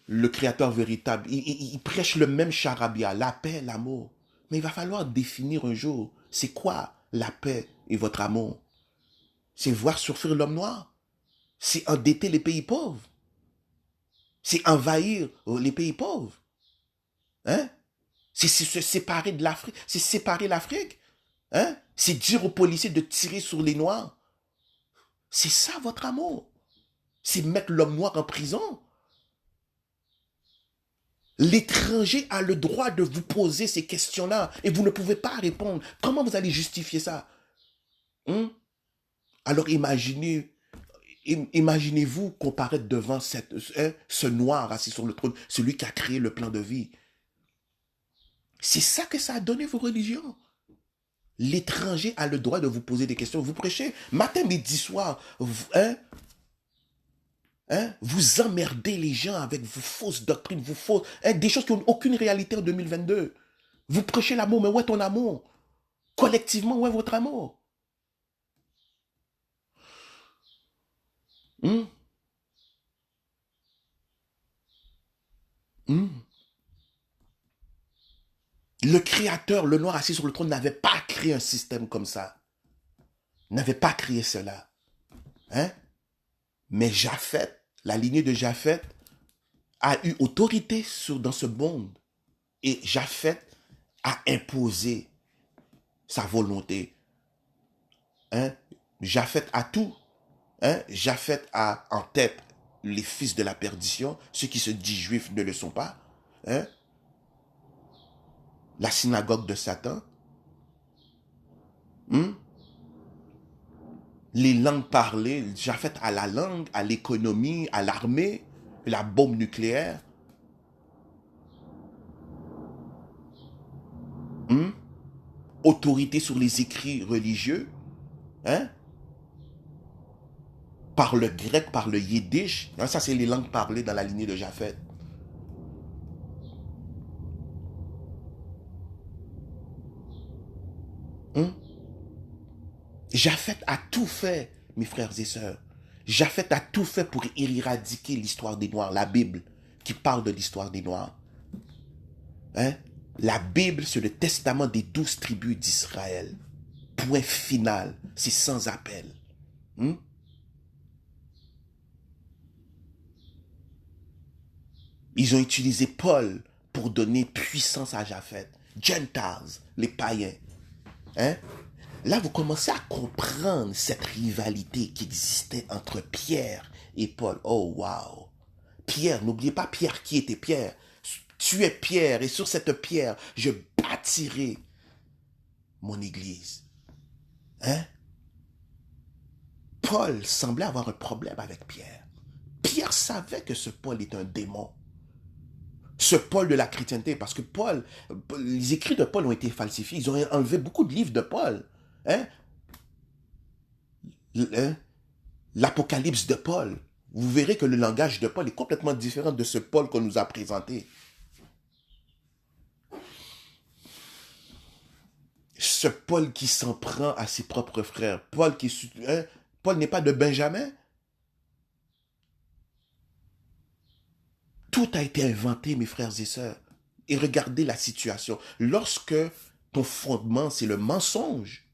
le créateur véritable. Il prêche le même charabia, la paix, l'amour. Mais il va falloir définir un jour, c'est quoi la paix et votre amour? C'est voir surfer l'homme noir? C'est endetter les pays pauvres? C'est envahir les pays pauvres? C'est se séparer de l'Afrique? C'est séparer l'Afrique? C'est dire aux policiers de tirer sur les noirs? C'est ça votre amour? C'est mettre l'homme noir en prison? L'étranger a le droit de vous poser ces questions-là et vous ne pouvez pas répondre. Comment vous allez justifier ça? Alors imaginez-vous comparaître devant ce noir assis sur le trône, celui qui a créé le plan de vie. C'est ça que ça a donné vos religions. L'étranger a le droit de vous poser des questions. Vous prêchez matin, midi, soir. Hein? Hein? Vous emmerdez les gens avec vos fausses doctrines, vos fausses, hein, des choses qui n'ont aucune réalité en 2022. Vous prêchez l'amour, mais où est ton amour? Collectivement, où est votre amour? Hum, hum. Le Créateur, le noir assis sur le trône, n'avait pas créé un système comme ça. N'avait pas créé cela. Hein? Mais Japheth, la lignée de Japheth, a eu autorité dans ce monde. Et Japheth a imposé sa volonté. Hein? Japheth a tout. Hein? Japheth a en tête les fils de la perdition. Ceux qui se disent juifs ne le sont pas. Hein? La synagogue de Satan. Hein? Les langues parlées. Japheth a la langue, à l'économie, à l'armée, la bombe nucléaire. Hein? Autorité sur les écrits religieux. Hein? Par le grec, par le yiddish. Hein? Ça, c'est les langues parlées dans la lignée de Japheth. Hein? Japheth a tout fait, mes frères et sœurs. Japheth a tout fait pour éradiquer l'histoire des Noirs, la Bible, qui parle de l'histoire des Noirs. Hein? La Bible, c'est le testament des 12 tribus d'Israël. Point final, c'est sans appel. Hein? Ils ont utilisé Paul pour donner puissance à Japheth. Gentiles, les païens. Hein? Là, vous commencez à comprendre cette rivalité qui existait entre Pierre et Paul. Oh, wow! Pierre, n'oubliez pas Pierre qui était Pierre. Tu es Pierre et sur cette pierre, je bâtirai mon église. Hein? Paul semblait avoir un problème avec Pierre. Pierre savait que ce Paul est un démon. Ce Paul de la chrétienté, parce que Paul, les écrits de Paul ont été falsifiés. Ils ont enlevé beaucoup de livres de Paul. Hein? L'Apocalypse de Paul. Vous verrez que le langage de Paul est complètement différent de ce Paul qu'on nous a présenté. Ce Paul qui s'en prend à ses propres frères. Paul qui... Hein? Paul n'est pas de Benjamin. Tout a été inventé, mes frères et sœurs. Et regardez la situation. Lorsque ton fondement, c'est le mensonge,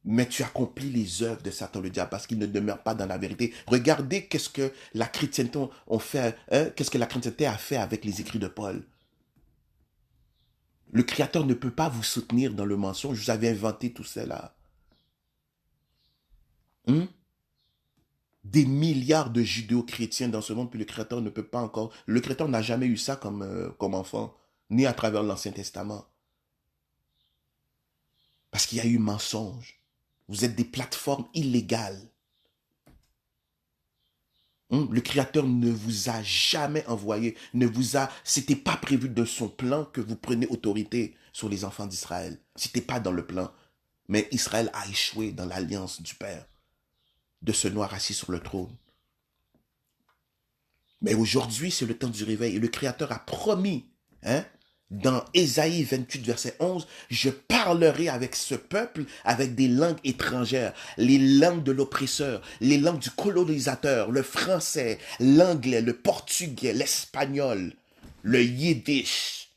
mais tu accomplis les œuvres de Satan le diable parce qu'il ne demeure pas dans la vérité. Regardez qu'est-ce que la chrétienté qu'est-ce que la chrétienté a fait avec les écrits de Paul. Le Créateur ne peut pas vous soutenir dans le mensonge. Vous avez inventé tout cela. Hein? Des milliards de judéo-chrétiens dans ce monde, puis le Créateur ne peut pas encore... Le Créateur n'a jamais eu ça comme enfant, ni à travers l'Ancien Testament. Parce qu'il y a eu mensonge. Vous êtes des plateformes illégales. Le Créateur ne vous a jamais envoyé, c'était pas prévu de son plan que vous preniez autorité sur les enfants d'Israël. C'était pas dans le plan. Mais Israël a échoué dans l'alliance du Père, de ce noir assis sur le trône. Mais aujourd'hui, c'est le temps du réveil. Et le Créateur a promis, dans Ésaïe 28, verset 11, « Je parlerai avec ce peuple avec des langues étrangères, les langues de l'oppresseur, les langues du colonisateur, le français, l'anglais, le portugais, l'espagnol, le yiddish. »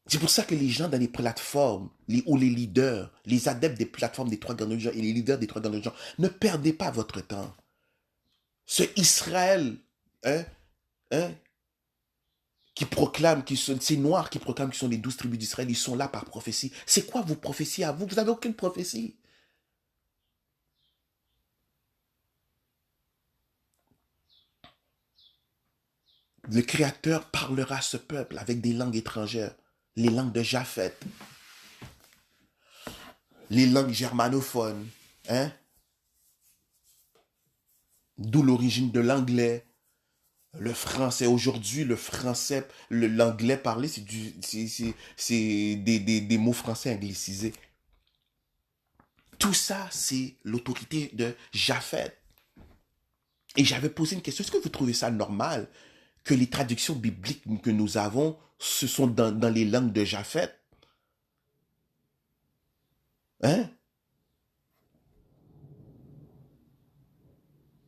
C'est pour ça que les gens dans les plateformes, ou les leaders, les adeptes des plateformes des trois grandes religions et les leaders des trois grandes religions, ne perdez pas votre temps. Ce Israël, hein, qui proclament, ces Noirs qui proclament qu'ils sont les 12 tribus d'Israël, ils sont là par prophétie. C'est quoi vos prophéties à vous? Vous n'avez aucune prophétie. Le Créateur parlera à ce peuple avec des langues étrangères, les langues de Japheth, les langues germanophones, d'où l'origine de l'anglais, Le français, aujourd'hui, le français, l'anglais parlé, c'est des mots français anglicisés. Tout ça, c'est l'autorité de Japheth. Et j'avais posé une question, est-ce que vous trouvez ça normal que les traductions bibliques que nous avons, ce sont dans les langues de Japheth? Hein?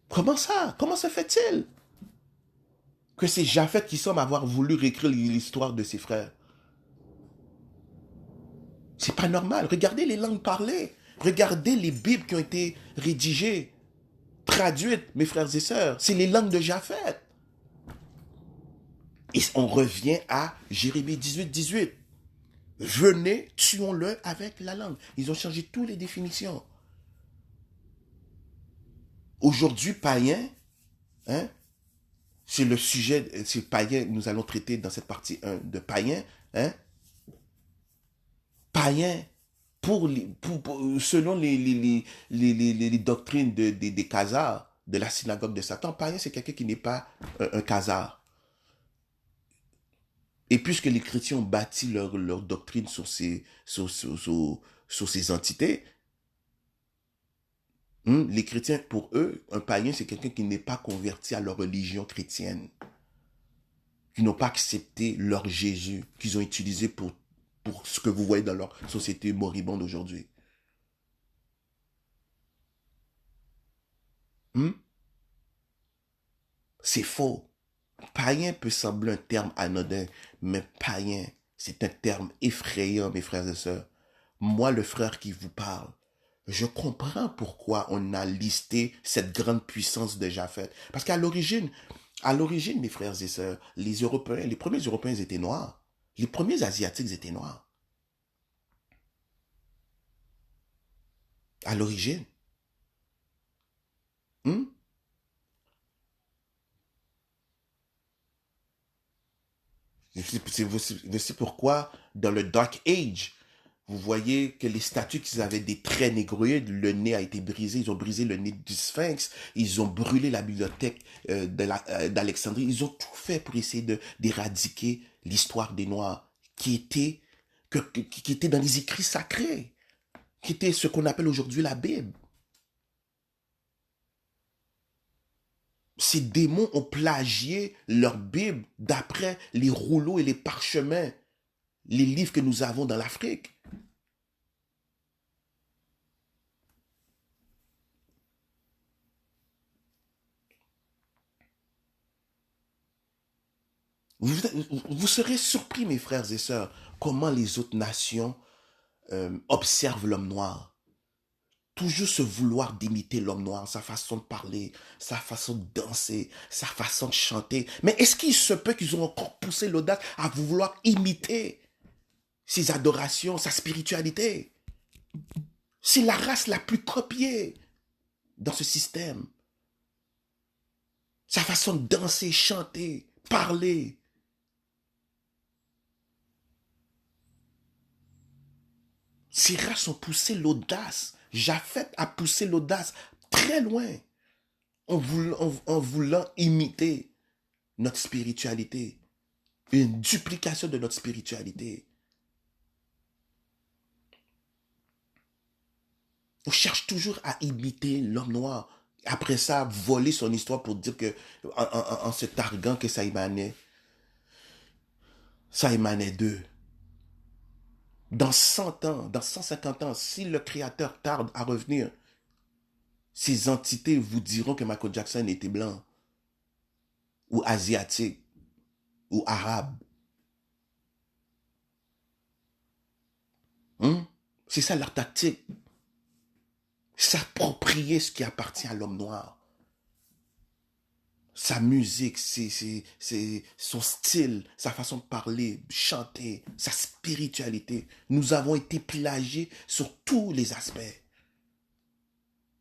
Comment ça? Comment se fait-il que c'est Japheth qui semble avoir voulu réécrire l'histoire de ses frères? C'est pas normal. Regardez les langues parlées. Regardez les Bibles qui ont été rédigées, traduites, mes frères et sœurs. C'est les langues de Japheth. Et on revient à Jérémie 18, 18. Venez, tuons-le avec la langue. Ils ont changé toutes les définitions. Aujourd'hui, païen, hein, c'est le sujet, c'est païen, nous allons traiter dans cette partie 1 de païen, hein, païen, selon les doctrines des Khazars, de la synagogue de Satan, païen, c'est quelqu'un qui n'est pas un Khazar. Et puisque les chrétiens ont bâti leur doctrine sur ces entités, les chrétiens, pour eux, un païen, c'est quelqu'un qui n'est pas converti à leur religion chrétienne, qui n'ont pas accepté leur Jésus, qu'ils ont utilisé pour ce que vous voyez dans leur société moribonde aujourd'hui. C'est faux. Païen peut sembler un terme anodin, mais païen, c'est un terme effrayant, mes frères et sœurs. Moi, le frère qui vous parle, je comprends pourquoi on a listé cette grande puissance de Japheth. Parce qu'à l'origine, mes frères et sœurs, les Européens, les premiers Européens étaient noirs. Les premiers Asiatiques étaient noirs. À l'origine. Hmm? C'est pourquoi, dans le Dark Age, vous voyez que les statues qu'ils avaient des traits négroïdes, le nez a été brisé, ils ont brisé le nez du Sphinx, ils ont brûlé la bibliothèque d'Alexandrie, ils ont tout fait pour essayer d'éradiquer l'histoire des Noirs, qui était dans les écrits sacrés, qui était ce qu'on appelle aujourd'hui la Bible. Ces démons ont plagié leur Bible d'après les rouleaux et les parchemins, les livres que nous avons dans l'Afrique. Vous serez surpris, mes frères et sœurs, comment les autres nations observent l'homme noir. Toujours se vouloir d'imiter l'homme noir, sa façon de parler, sa façon de danser, sa façon de chanter. Mais est-ce qu'il se peut qu'ils ont encore poussé l'audace à vouloir imiter ses adorations, sa spiritualité? C'est la race la plus copiée dans ce système. Sa façon de danser, chanter, parler. Ces races ont poussé l'audace. Japheth a poussé l'audace très loin en voulant imiter notre spiritualité. Une duplication de notre spiritualité. On cherche toujours à imiter l'homme noir. Après ça, voler son histoire pour dire que, en se targuant que ça émanait d'eux. Dans 100 ans, dans 150 ans, si le Créateur tarde à revenir, ces entités vous diront que Michael Jackson était blanc, ou asiatique, ou arabe. C'est ça leur tactique. S'approprier ce qui appartient à l'homme noir. Sa musique, son style, sa façon de parler, chanter, sa spiritualité. Nous avons été plagiés sur tous les aspects.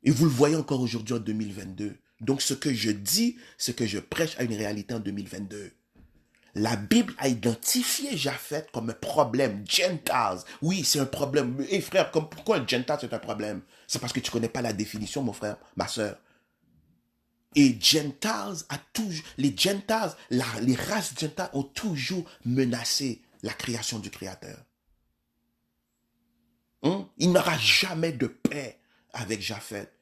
Et vous le voyez encore aujourd'hui en 2022. Donc ce que je dis, ce que je prêche a une réalité en 2022. La Bible a identifié Japheth comme un problème. Gentiles, oui, c'est un problème. Et frère, pourquoi un Gentile c'est un problème? C'est parce que tu ne connais pas la définition, mon frère, ma soeur. Et Gentiles les Gentiles, les races Gentiles ont toujours menacé la création du Créateur. Il n'aura jamais de paix avec Japheth.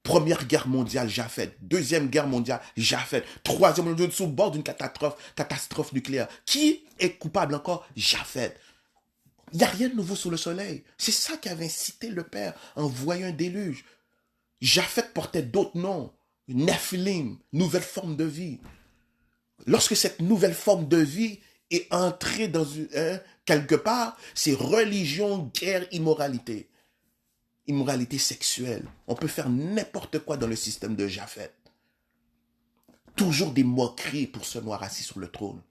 Première guerre mondiale, Japheth. Deuxième guerre mondiale, Japheth. Troisième mondiale, sous bord d'une catastrophe nucléaire. Qui est coupable encore? Japheth. Il n'y a rien de nouveau sous le soleil. C'est ça qui avait incité le Père en voyant un déluge. Japheth portait d'autres noms. Nephilim, nouvelle forme de vie. Lorsque cette nouvelle forme de vie est entrée dans quelque part, c'est religion, guerre, immoralité. Immoralité sexuelle. On peut faire n'importe quoi dans le système de Japheth. Toujours des moqueries pour ce noir assis sur le trône.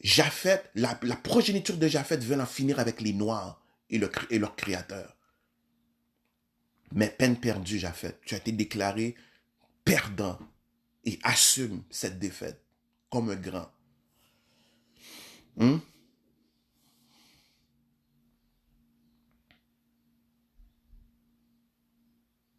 Japheth, la progéniture de Japheth veut en finir avec les noirs et leur créateur. Mais peine perdue, Japheth. Tu as été déclaré perdant et assume cette défaite comme un grand.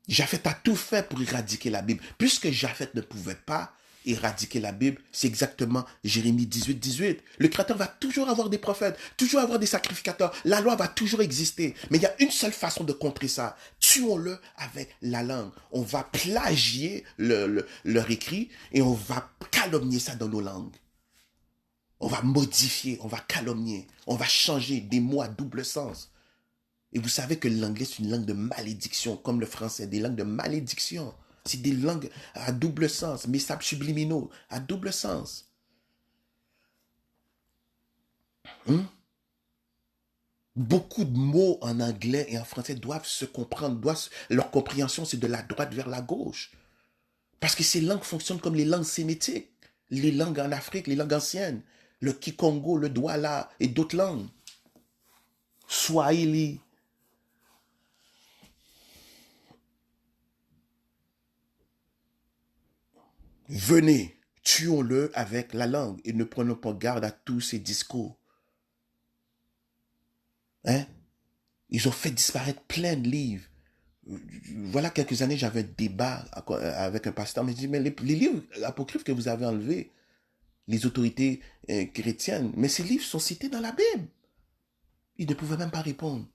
Japheth a tout fait pour éradiquer la Bible. Puisque Japheth ne pouvait pas éradiquer la Bible, c'est exactement Jérémie 18, 18. Le Créateur va toujours avoir des prophètes, toujours avoir des sacrificateurs. La loi va toujours exister. Mais il y a une seule façon de contrer ça. Tuons-le avec la langue. On va plagier leur écrit et on va calomnier ça dans nos langues. On va modifier, on va calomnier, on va changer des mots à double sens. Et vous savez que l'anglais, c'est une langue de malédiction, comme le français, des langues de malédiction. C'est des langues à double sens, messages subliminaux, à double sens. Beaucoup de mots en anglais et en français doivent se comprendre, leur compréhension, c'est de la droite vers la gauche. Parce que ces langues fonctionnent comme les langues sémitiques, les langues en Afrique, les langues anciennes, le Kikongo, le Douala et d'autres langues. Swahili. Venez, tuons-le avec la langue et ne prenons pas garde à tous ces discours. Ils ont fait disparaître plein de livres. Voilà quelques années, j'avais un débat avec un pasteur, mais je dis, mais les livres apocryphes que vous avez enlevés, les autorités chrétiennes, mais ces livres sont cités dans la Bible. Ils ne pouvaient même pas répondre.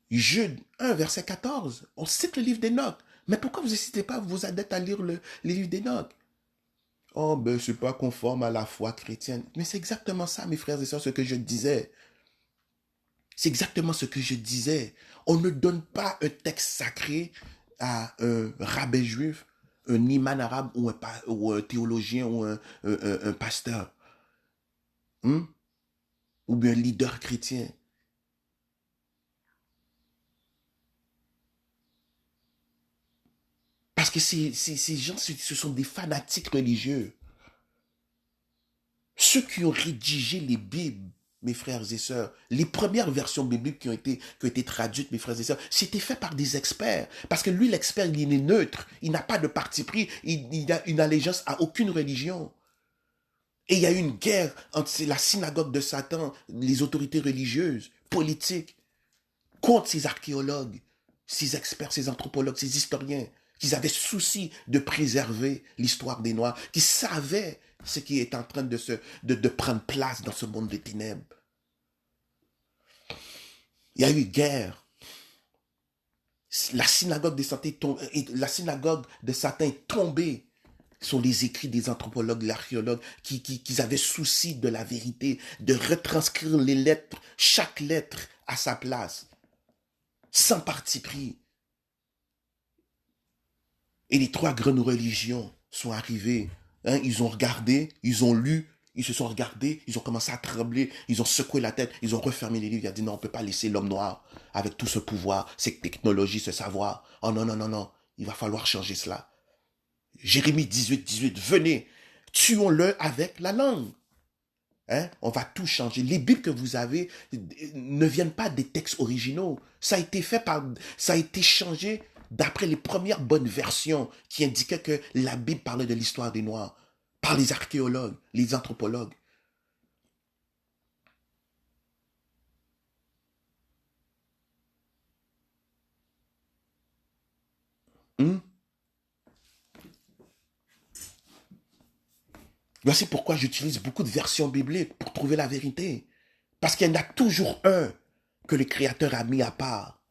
Jude 1, verset 14, on cite le livre d'Enoch. Mais pourquoi vous n'incitez pas vos adeptes à lire les livres d'Enoch? Oh, ben, c'est pas conforme à la foi chrétienne. Mais c'est exactement ça, mes frères et sœurs, ce que je disais. C'est exactement ce que je disais. On ne donne pas un texte sacré à un rabbin juif, un imam arabe ou un théologien ou un pasteur. Ou bien un leader chrétien. Parce que ces gens, ce sont des fanatiques religieux. Ceux qui ont rédigé les Bibles, mes frères et sœurs, les premières versions bibliques qui ont été traduites, mes frères et sœurs, c'était fait par des experts. Parce que lui, l'expert, il est neutre. Il n'a pas de parti pris. Il a une allégeance à aucune religion. Et il y a eu une guerre entre la synagogue de Satan, les autorités religieuses, politiques, contre ces archéologues, ces experts, ces anthropologues, ces historiens, qui avaient souci de préserver l'histoire des Noirs, qui savaient ce qui est en train de prendre place dans ce monde des ténèbres. Il y a eu guerre. La synagogue de Satan est tombée sur les écrits des anthropologues, l'archéologue, qui avaient souci de la vérité, de retranscrire les lettres, chaque lettre à sa place, sans parti pris. Et les trois grandes religions sont arrivées. Ils ont regardé, ils ont lu, ils se sont regardés, ils ont commencé à trembler, ils ont secoué la tête, ils ont refermé les livres, ils ont dit non, on ne peut pas laisser l'homme noir avec tout ce pouvoir, cette technologie, ce savoir. Oh non, non, non, non, il va falloir changer cela. Jérémie 18, 18, venez, tuons-le avec la langue. On va tout changer. Les Bibles que vous avez ne viennent pas des textes originaux. Ça a été changé d'après les premières bonnes versions qui indiquaient que la Bible parlait de l'histoire des Noirs par les archéologues, les anthropologues. Hmm? Voici pourquoi j'utilise beaucoup de versions bibliques pour trouver la vérité. Parce qu'il y en a toujours un que le Créateur a mis à part.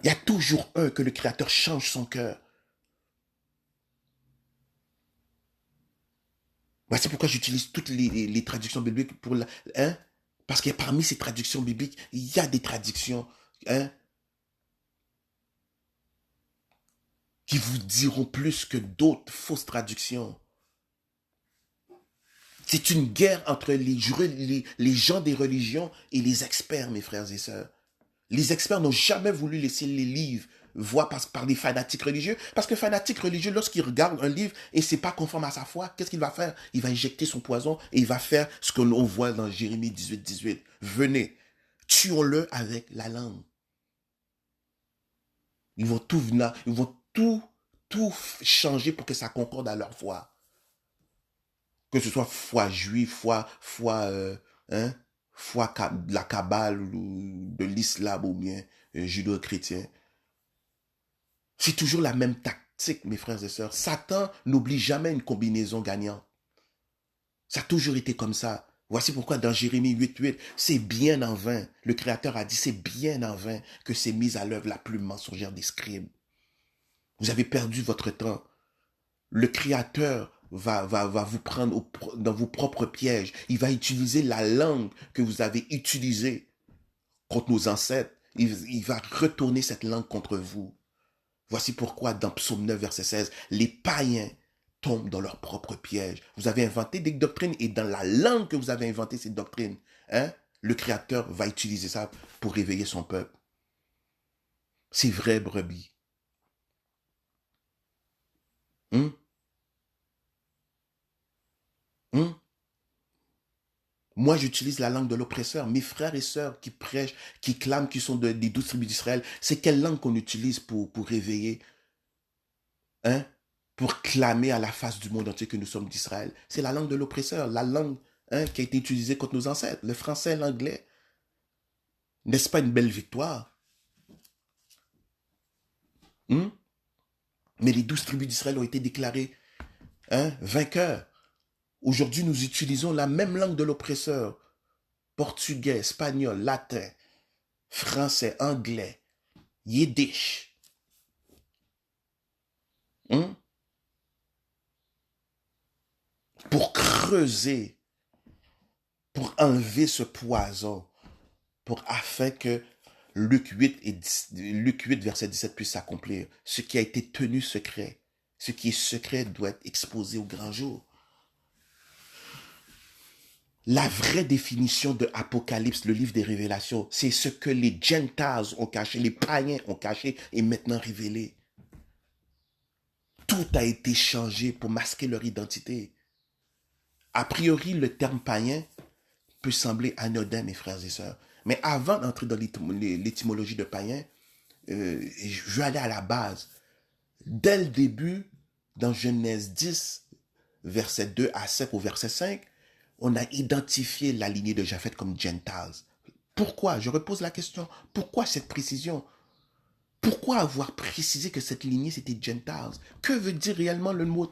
Il y a toujours un que le Créateur change son cœur. Voici pourquoi j'utilise toutes les traductions bibliques pour la, hein? Parce que parmi ces traductions bibliques, il y a des traductions, hein, qui vous diront plus que d'autres fausses traductions. C'est une guerre entre les gens des religions et les experts, mes frères et sœurs. Les experts n'ont jamais voulu laisser les livres voir par des fanatiques religieux. Parce que fanatique religieux, lorsqu'il regarde un livre et c'est pas conforme à sa foi, qu'est-ce qu'il va faire? Il va injecter son poison et il va faire ce que l'on voit dans Jérémie 18. Venez, tuons-le avec la langue. Ils vont tout changer pour que ça concorde à leur foi. Que ce soit foi juive, hein, foi de la Kabbale ou de l'islam ou bien judo-chrétien. C'est toujours la même tactique, mes frères et sœurs. Satan n'oublie jamais une combinaison gagnante. Ça a toujours été comme ça. Voici pourquoi dans Jérémie 8, c'est bien en vain. Le Créateur a dit, c'est bien en vain que s'est mise à l'œuvre la plus mensongère des scribes. Vous avez perdu votre temps. Le Créateur va vous prendre dans vos propres pièges. Il va utiliser la langue que vous avez utilisée contre nos ancêtres. Il va retourner cette langue contre vous. Voici pourquoi dans Psaume 9, verset 16, les païens tombent dans leur propre piège. Vous avez inventé des doctrines et dans la langue que vous avez inventé ces doctrines, hein, le Créateur va utiliser ça pour réveiller son peuple. C'est vrai, brebis. Hum? Hum? Moi, j'utilise la langue de l'oppresseur. Mes frères et sœurs qui prêchent, qui clament qu'ils sont des 12 tribus d'Israël, c'est quelle langue qu'on utilise pour réveiller, hein? Pour clamer à la face du monde entier que nous sommes d'Israël. C'est la langue de l'oppresseur, la langue, hein, qui a été utilisée contre nos ancêtres, le français, l'anglais. N'est-ce pas une belle victoire? Hein? Mais les 12 tribus d'Israël ont été déclarées, hein, vainqueurs. Aujourd'hui, nous utilisons la même langue de l'oppresseur. Portugais, espagnol, latin, français, anglais, yiddish. Hein? Pour creuser, pour enlever ce poison, afin que Luc 8, verset 17 puisse s'accomplir. Ce qui a été tenu secret, ce qui est secret doit être exposé au grand jour. La vraie définition de Apocalypse, le livre des révélations, c'est ce que les Gentiles ont caché, les païens ont caché et maintenant révélé. Tout a été changé pour masquer leur identité. A priori, le terme païen peut sembler anodin, mes frères et sœurs. Mais avant d'entrer dans l'étymologie de païen, je vais aller à la base. Dès le début, dans Genèse 10, verset 2 à 5 au verset 5, on a identifié la lignée de Japheth comme Gentiles. Pourquoi? Je repose la question. Pourquoi cette précision? Pourquoi avoir précisé que cette lignée c'était Gentiles? Que veut dire réellement le mot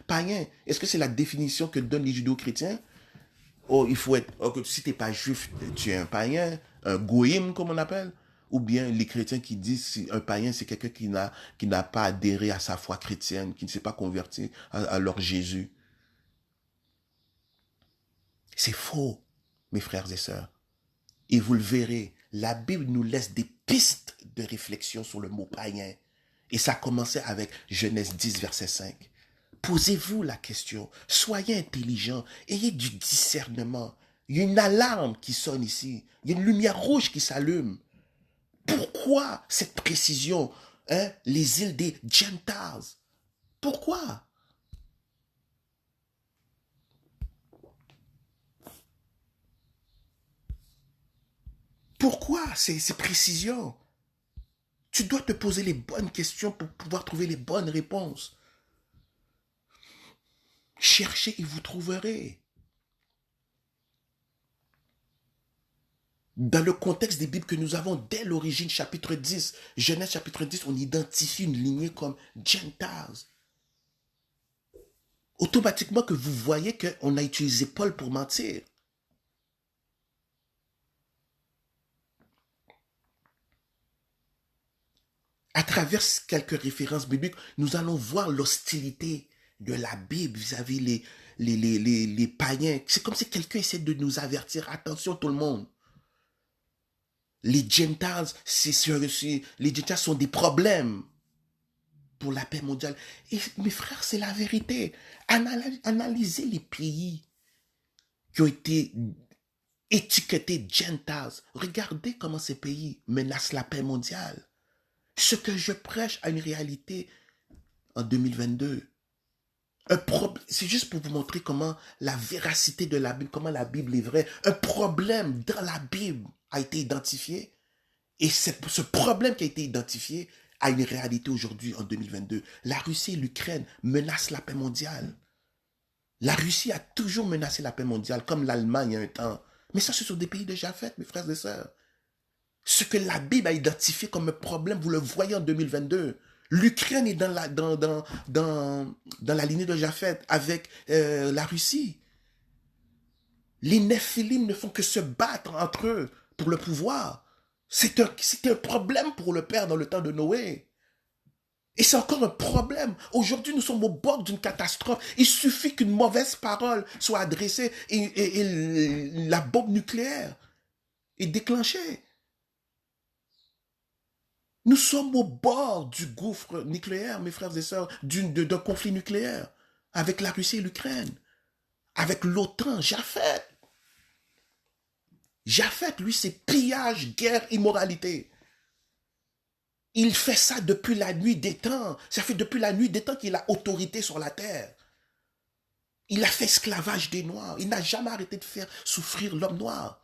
païen? Est-ce que c'est la définition que donnent les judéo-chrétiens? Oh, il faut être. Oh, si tu n'es pas juif, tu es un païen, un goïm, comme on appelle. Ou bien les chrétiens qui disent un païen, c'est quelqu'un qui n'a pas adhéré à sa foi chrétienne, qui ne s'est pas converti à leur Jésus. C'est faux, mes frères et sœurs. Et vous le verrez, la Bible nous laisse des pistes de réflexion sur le mot païen. Et ça commençait avec Genèse 10, verset 5. Posez-vous la question, soyez intelligents, ayez du discernement. Il y a une alarme qui sonne ici, il y a une lumière rouge qui s'allume. Pourquoi cette précision, hein? Les îles des Gentiles. Pourquoi? Pourquoi ces précisions? Tu dois te poser les bonnes questions pour pouvoir trouver les bonnes réponses. Cherchez et vous trouverez. Dans le contexte des Bibles que nous avons dès l'origine, chapitre 10, Genèse chapitre 10, on identifie une lignée comme Gentiles. Automatiquement que vous voyez qu'on a utilisé Paul pour mentir. À travers quelques références bibliques, nous allons voir l'hostilité de la Bible vis-à-vis les païens. C'est comme si quelqu'un essaie de nous avertir. Attention tout le monde. Les Gentiles, les Gentiles sont des problèmes pour la paix mondiale. Et mes frères, c'est la vérité. Analysez les pays qui ont été étiquetés Gentiles. Regardez comment ces pays menacent la paix mondiale. Ce que je prêche a une réalité en 2022. C'est juste pour vous montrer comment la véracité de la Bible, comment la Bible est vraie. Un problème dans la Bible a été identifié. Et ce problème qui a été identifié a une réalité aujourd'hui en 2022. La Russie et l'Ukraine menacent la paix mondiale. La Russie a toujours menacé la paix mondiale, comme l'Allemagne a un temps. Mais ça, ce sont des pays de Japheth, mes frères et sœurs. Ce que la Bible a identifié comme un problème, vous le voyez en 2022. L'Ukraine est dans la lignée de Japheth avec la Russie. Les Néphilim ne font que se battre entre eux pour le pouvoir. C'est un problème pour le Père dans le temps de Noé. Et c'est encore un problème. Aujourd'hui, nous sommes au bord d'une catastrophe. Il suffit qu'une mauvaise parole soit adressée et la bombe nucléaire est déclenchée. Nous sommes au bord du gouffre nucléaire, mes frères et sœurs, d'un conflit nucléaire avec la Russie et l'Ukraine, avec l'OTAN, Japheth. Japheth, lui, c'est pillage, guerre, immoralité. Il fait ça depuis la nuit des temps. Ça fait depuis la nuit des temps qu'il a autorité sur la terre. Il a fait esclavage des Noirs. Il n'a jamais arrêté de faire souffrir l'homme noir.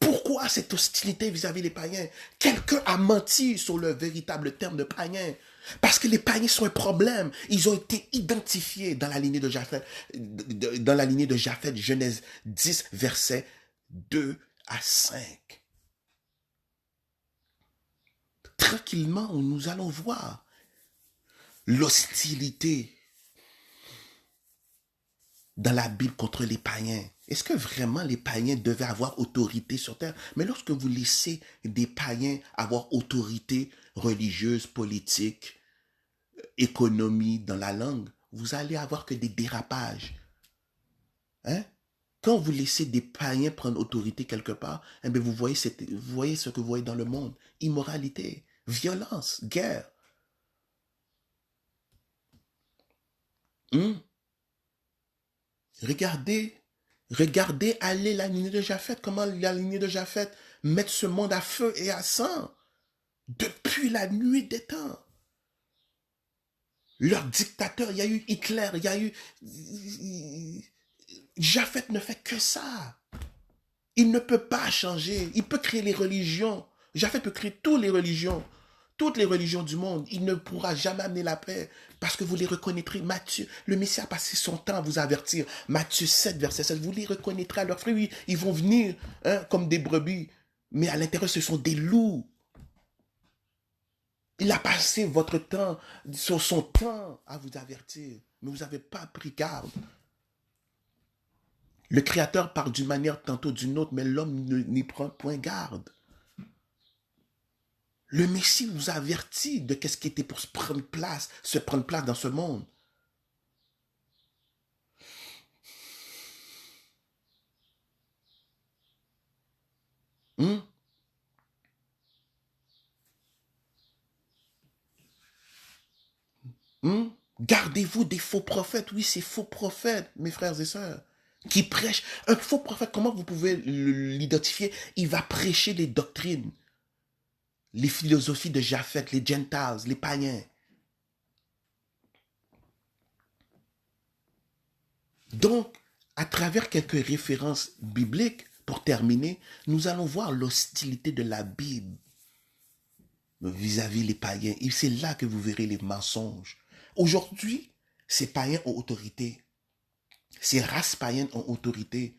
Pourquoi cette hostilité vis-à-vis des païens? Quelqu'un a menti sur le véritable terme de païen. Parce que les païens sont un problème. Ils ont été identifiés dans la lignée de Japheth, Genèse 10, versets 2 à 5. Tranquillement, nous allons voir l'hostilité dans la Bible contre les païens. Est-ce que vraiment les païens devaient avoir autorité sur terre? Mais lorsque vous laissez des païens avoir autorité religieuse, politique, économie dans la langue, vous allez avoir que des dérapages. Hein? Quand vous laissez des païens prendre autorité quelque part, eh bien vous voyez ce que vous voyez dans le monde. Immoralité, violence, guerre. Regardez aller la lignée de Japheth, comment la lignée de Japheth met ce monde à feu et à sang depuis la nuit des temps. Leur dictateur, il y a eu Hitler, il y a eu... Japheth ne fait que ça. Il ne peut pas changer. Il peut créer les religions. Japheth peut créer toutes les religions du monde. Il ne pourra jamais amener la paix parce que vous les reconnaîtrez. Matthieu, le Messie a passé son temps à vous avertir. Matthieu 7, verset 16, vous les reconnaîtrez à leurs fruits. Oui, ils vont venir comme des brebis, mais à l'intérieur, ce sont des loups. Il a passé son temps à vous avertir, mais vous n'avez pas pris garde. Le Créateur parle d'une manière, tantôt d'une autre, mais l'homme n'y prend point garde. Le Messie vous avertit de ce qui était pour se prendre place dans ce monde. Gardez-vous des faux prophètes. Oui, ces faux prophètes, mes frères et sœurs, qui prêchent. Un faux prophète, comment vous pouvez l'identifier? Il va prêcher les doctrines, les philosophies de Japheth, les Gentiles, les païens. Donc, à travers quelques références bibliques, pour terminer, nous allons voir l'hostilité de la Bible vis-à-vis les païens. Et c'est là que vous verrez les mensonges. Aujourd'hui, Ces païens ont autorité. Ces races païennes ont autorité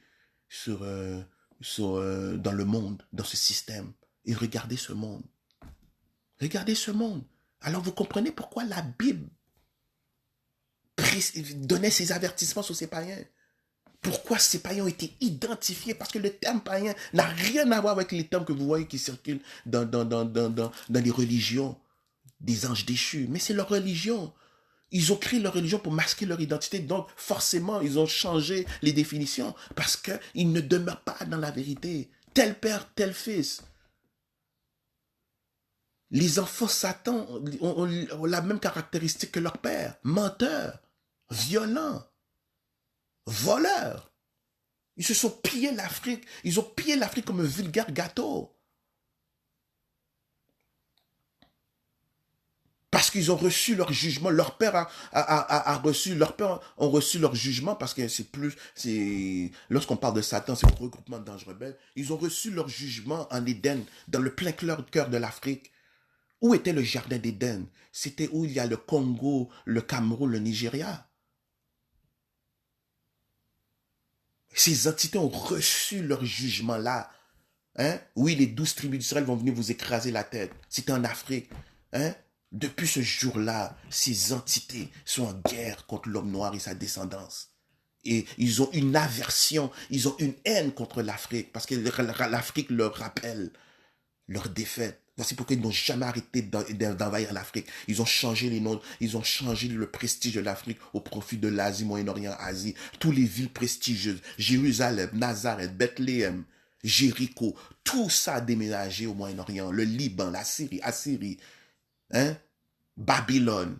dans le monde, dans ce système. Et regardez ce monde. Regardez ce monde. Alors vous comprenez pourquoi la Bible donnait ces avertissements sur ces païens. Pourquoi ces païens ont été identifiés? Parce que le terme païen n'a rien à voir avec les termes que vous voyez qui circulent dans les religions des anges déchus. Mais c'est leur religion. Ils ont créé leur religion pour masquer leur identité. Donc, forcément, ils ont changé les définitions parce qu'ils ne demeurent pas dans la vérité. Tel père, tel fils. Les enfants Satan ont la même caractéristique que leur père. Menteurs, violents, voleurs. Ils se sont pillés l'Afrique. Ils ont pillé l'Afrique comme un vulgaire gâteau. Parce qu'ils ont reçu leur jugement. Leurs pères ont reçu leur jugement parce que lorsqu'on parle de Satan, c'est le regroupement d'anges rebelles. Ils ont reçu leur jugement en Éden, dans le plein cœur de l'Afrique. Où était le jardin d'Éden? C'était où il y a le Congo, le Cameroun, le Nigeria. Ces entités ont reçu leur jugement là. Hein? Oui, les 12 tribus d'Israël vont venir vous écraser la tête. C'était en Afrique. Hein? Depuis ce jour-là, ces entités sont en guerre contre l'homme noir et sa descendance. Et ils ont une aversion, ils ont une haine contre l'Afrique, parce que l'Afrique leur rappelle leur défaite. Voici pourquoi ils n'ont jamais arrêté d'envahir l'Afrique. Ils ont changé les noms, ils ont changé le prestige de l'Afrique au profit de l'Asie, Moyen-Orient, Asie. Toutes les villes prestigieuses, Jérusalem, Nazareth, Bethléem, Jéricho, tout ça a déménagé au Moyen-Orient. Le Liban, la Syrie, Assyrie, hein? Babylone.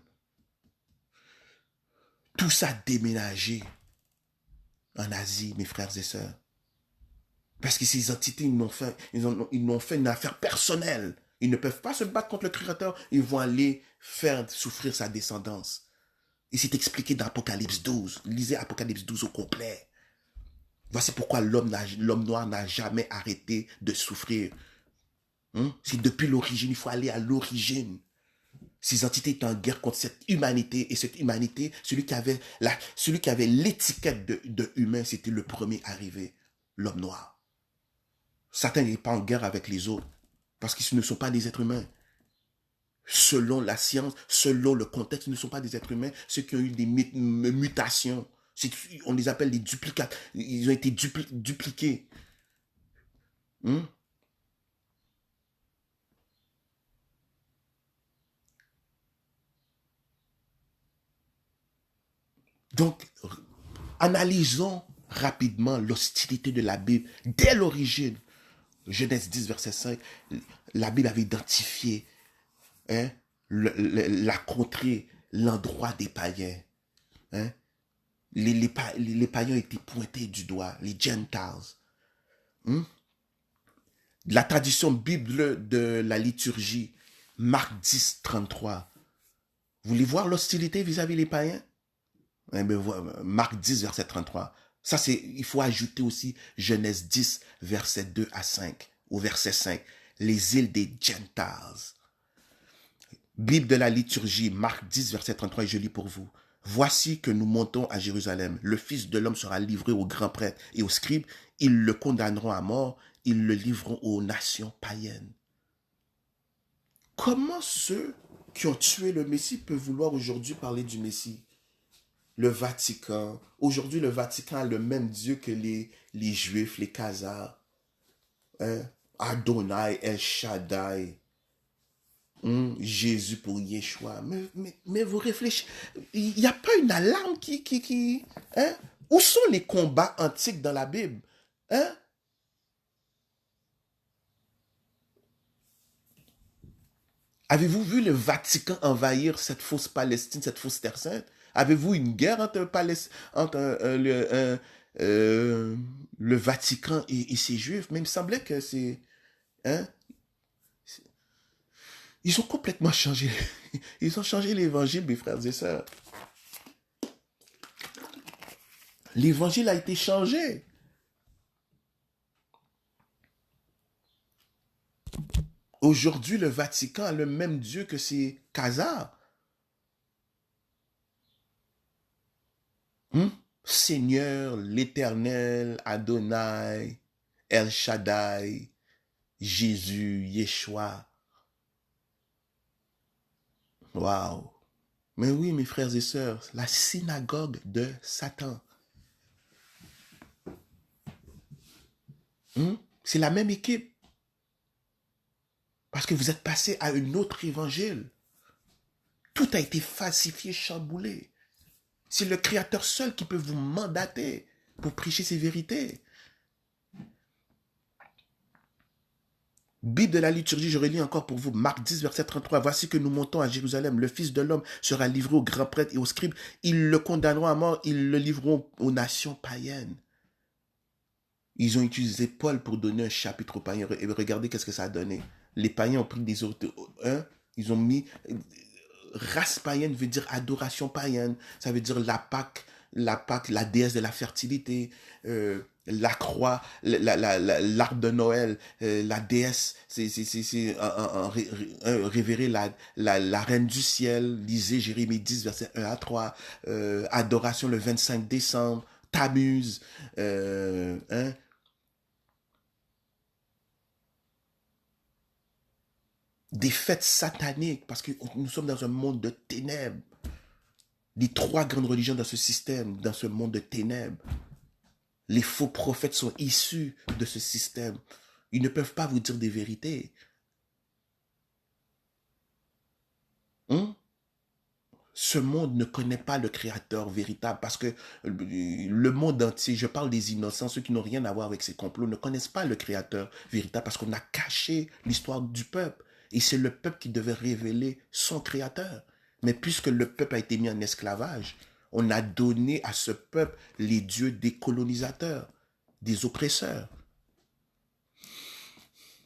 Tout ça a déménagé en Asie, mes frères et sœurs. Parce que ces entités, ils n'ont fait une affaire personnelle. Ils ne peuvent pas se battre contre le Créateur. Ils vont aller faire souffrir sa descendance. Et c'est expliqué dans Apocalypse 12. Lisez Apocalypse 12 au complet. Voici pourquoi l'homme noir n'a jamais arrêté de souffrir. C'est depuis l'origine. Il faut aller à l'origine. Ces entités étaient en guerre contre cette humanité. Et cette humanité, celui qui avait l'étiquette de humain, c'était le premier arrivé. L'homme noir. Satan n'est pas en guerre avec les autres. Parce qu'ils ne sont pas des êtres humains. Selon la science, selon le contexte, ils ne sont pas des êtres humains. Ceux qui ont eu des mutations, on les appelle des duplicats. Ils ont été dupliqués. Donc, analysons rapidement l'hostilité de la Bible dès l'origine. Genèse 10, verset 5, la Bible avait identifié la contrée, l'endroit des païens. Hein? Les païens étaient pointés du doigt, les Gentiles. La tradition bible de la liturgie, Marc 10, 33. Vous voulez voir l'hostilité vis-à-vis des païens? Marc 10, verset 33. Ça, il faut ajouter aussi Genèse 10, verset 2 à 5, au verset 5. Les îles des Gentiles. Bible de la liturgie, Marc 10, verset 33, et je lis pour vous. Voici que nous montons à Jérusalem. Le Fils de l'homme sera livré aux grands prêtres et aux scribes. Ils le condamneront à mort. Ils le livreront aux nations païennes. Comment ceux qui ont tué le Messie peuvent vouloir aujourd'hui parler du Messie? Le Vatican. Aujourd'hui, le Vatican a le même Dieu que les Juifs, les Khazars. Adonai, El Shaddai. Jésus pour Yeshua. Mais vous réfléchissez. Il n'y a pas une alarme qui Où sont les combats antiques dans la Bible? Avez-vous vu le Vatican envahir cette fausse Palestine, cette fausse Terre Sainte? Avez-vous une guerre entre le Vatican et ces Juifs? Mais il me semblait que c'est... Ils ont complètement changé. Ils ont changé l'évangile, mes frères et sœurs. L'évangile a été changé. Aujourd'hui, le Vatican a le même Dieu que ses Khazars. Hmm? Seigneur, l'Éternel, Adonai, El Shaddai, Jésus, Yeshua. Waouh. Mais oui, mes frères et sœurs, la synagogue de Satan. Hmm? C'est la même équipe. Parce que vous êtes passé à un autre évangile. Tout a été falsifié, chamboulé. C'est le Créateur seul qui peut vous mandater pour prêcher ces vérités. Bible de la liturgie, je relis encore pour vous. Marc 10, verset 33. Voici que nous montons à Jérusalem. Le Fils de l'homme sera livré aux grands prêtres et aux scribes. Ils le condamneront à mort. Ils le livreront aux nations païennes. Ils ont utilisé Paul pour donner un chapitre aux païens. Et regardez qu'est-ce que ça a donné. Les païens ont pris des autres. Ils ont mis... Race païenne veut dire adoration païenne. Ça veut dire Pâque, la déesse de la fertilité, la croix, l'arbre de Noël, la déesse, c'est révérer la reine du ciel. Lisez Jérémie 10, verset 1 à 3. Adoration le 25 décembre. Tammuz. Hein, des fêtes sataniques, parce que nous sommes dans un monde de ténèbres. Les trois grandes religions dans ce système, dans ce monde de ténèbres. Les faux prophètes sont issus de ce système. Ils ne peuvent pas vous dire des vérités. Hein? Ce monde ne connaît pas le Créateur véritable parce que le monde entier, je parle des innocents, ceux qui n'ont rien à voir avec ces complots, ne connaissent pas le Créateur véritable parce qu'on a caché l'histoire du peuple. Et c'est le peuple qui devait révéler son Créateur. Mais puisque le peuple a été mis en esclavage, on a donné à ce peuple les dieux des colonisateurs, des oppresseurs.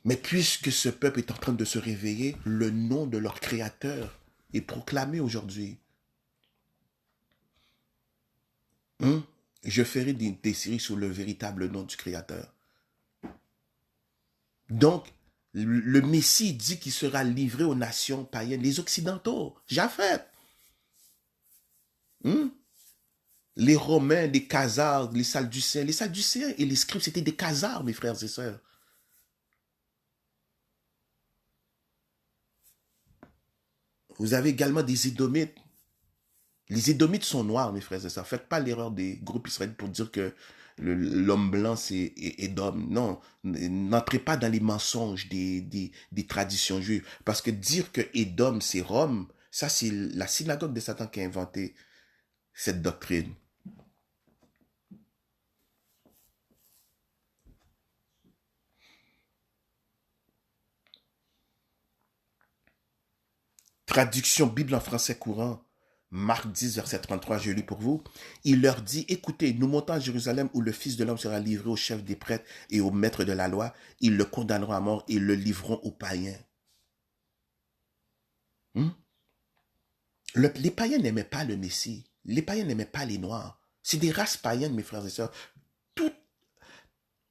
Mais puisque ce peuple est en train de se réveiller, le nom de leur Créateur est proclamé aujourd'hui. Hein? Je ferai des séries sur le véritable nom du Créateur. Donc, le Messie dit qu'il sera livré aux nations païennes, les Occidentaux, Japheth. Hein? Les Romains, les Khazars, les Sadducéens. Les Sadducéens et les scribes, c'était des Khazars, mes frères et sœurs. Vous avez également des Édomites. Les Édomites sont noirs, mes frères et sœurs. Faites pas l'erreur des groupes israélites pour dire que l'homme blanc, c'est Édom. Non, n'entrez pas dans les mensonges des traditions juives. Parce que dire que Édom, c'est Rome, ça, c'est la synagogue de Satan qui a inventé cette doctrine. Traduction Bible en français courant. Marc 10, verset 33, je lis pour vous. Il leur dit, écoutez, nous montons à Jérusalem où le Fils de l'homme sera livré aux chefs des prêtres et aux maîtres de la loi. Ils le condamneront à mort et le livreront aux païens. Hmm? Les païens n'aimaient pas le Messie. Les païens n'aimaient pas les Noirs. C'est des races païennes, mes frères et sœurs. Tout,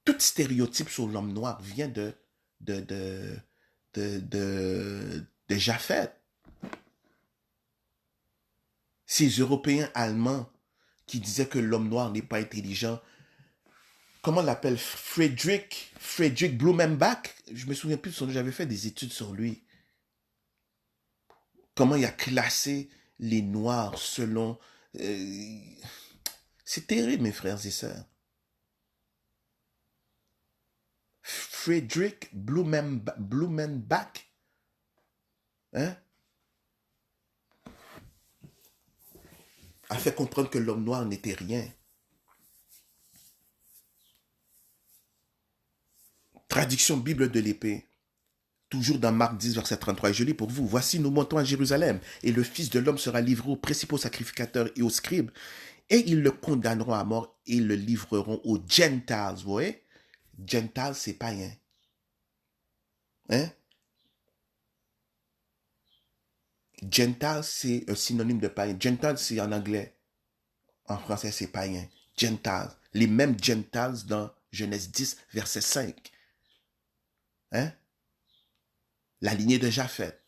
tout stéréotype sur l'homme noir vient de, de, de Japheth. Ces Européens allemands qui disaient que l'homme noir n'est pas intelligent. Comment on l'appelle? Friedrich Blumenbach. Je me souviens plus de son nom, j'avais fait des études sur lui. Comment il a classé les noirs selon... c'est terrible, mes frères et sœurs. Friedrich Blumenbach. Hein? A fait comprendre que l'homme noir n'était rien. Traduction Bible de l'épée. Toujours dans Marc 10, verset 33, je lis pour vous. Voici, nous montons à Jérusalem, et le Fils de l'homme sera livré aux principaux sacrificateurs et aux scribes, et ils le condamneront à mort et le livreront aux Gentiles. Vous voyez? Gentiles, c'est païen. Hein? Gentile, c'est un synonyme de païen. Gentile, c'est en anglais. En français, c'est païen. Gentiles. Les mêmes Gentiles dans Genèse 10, verset 5. Hein? La lignée de Japheth.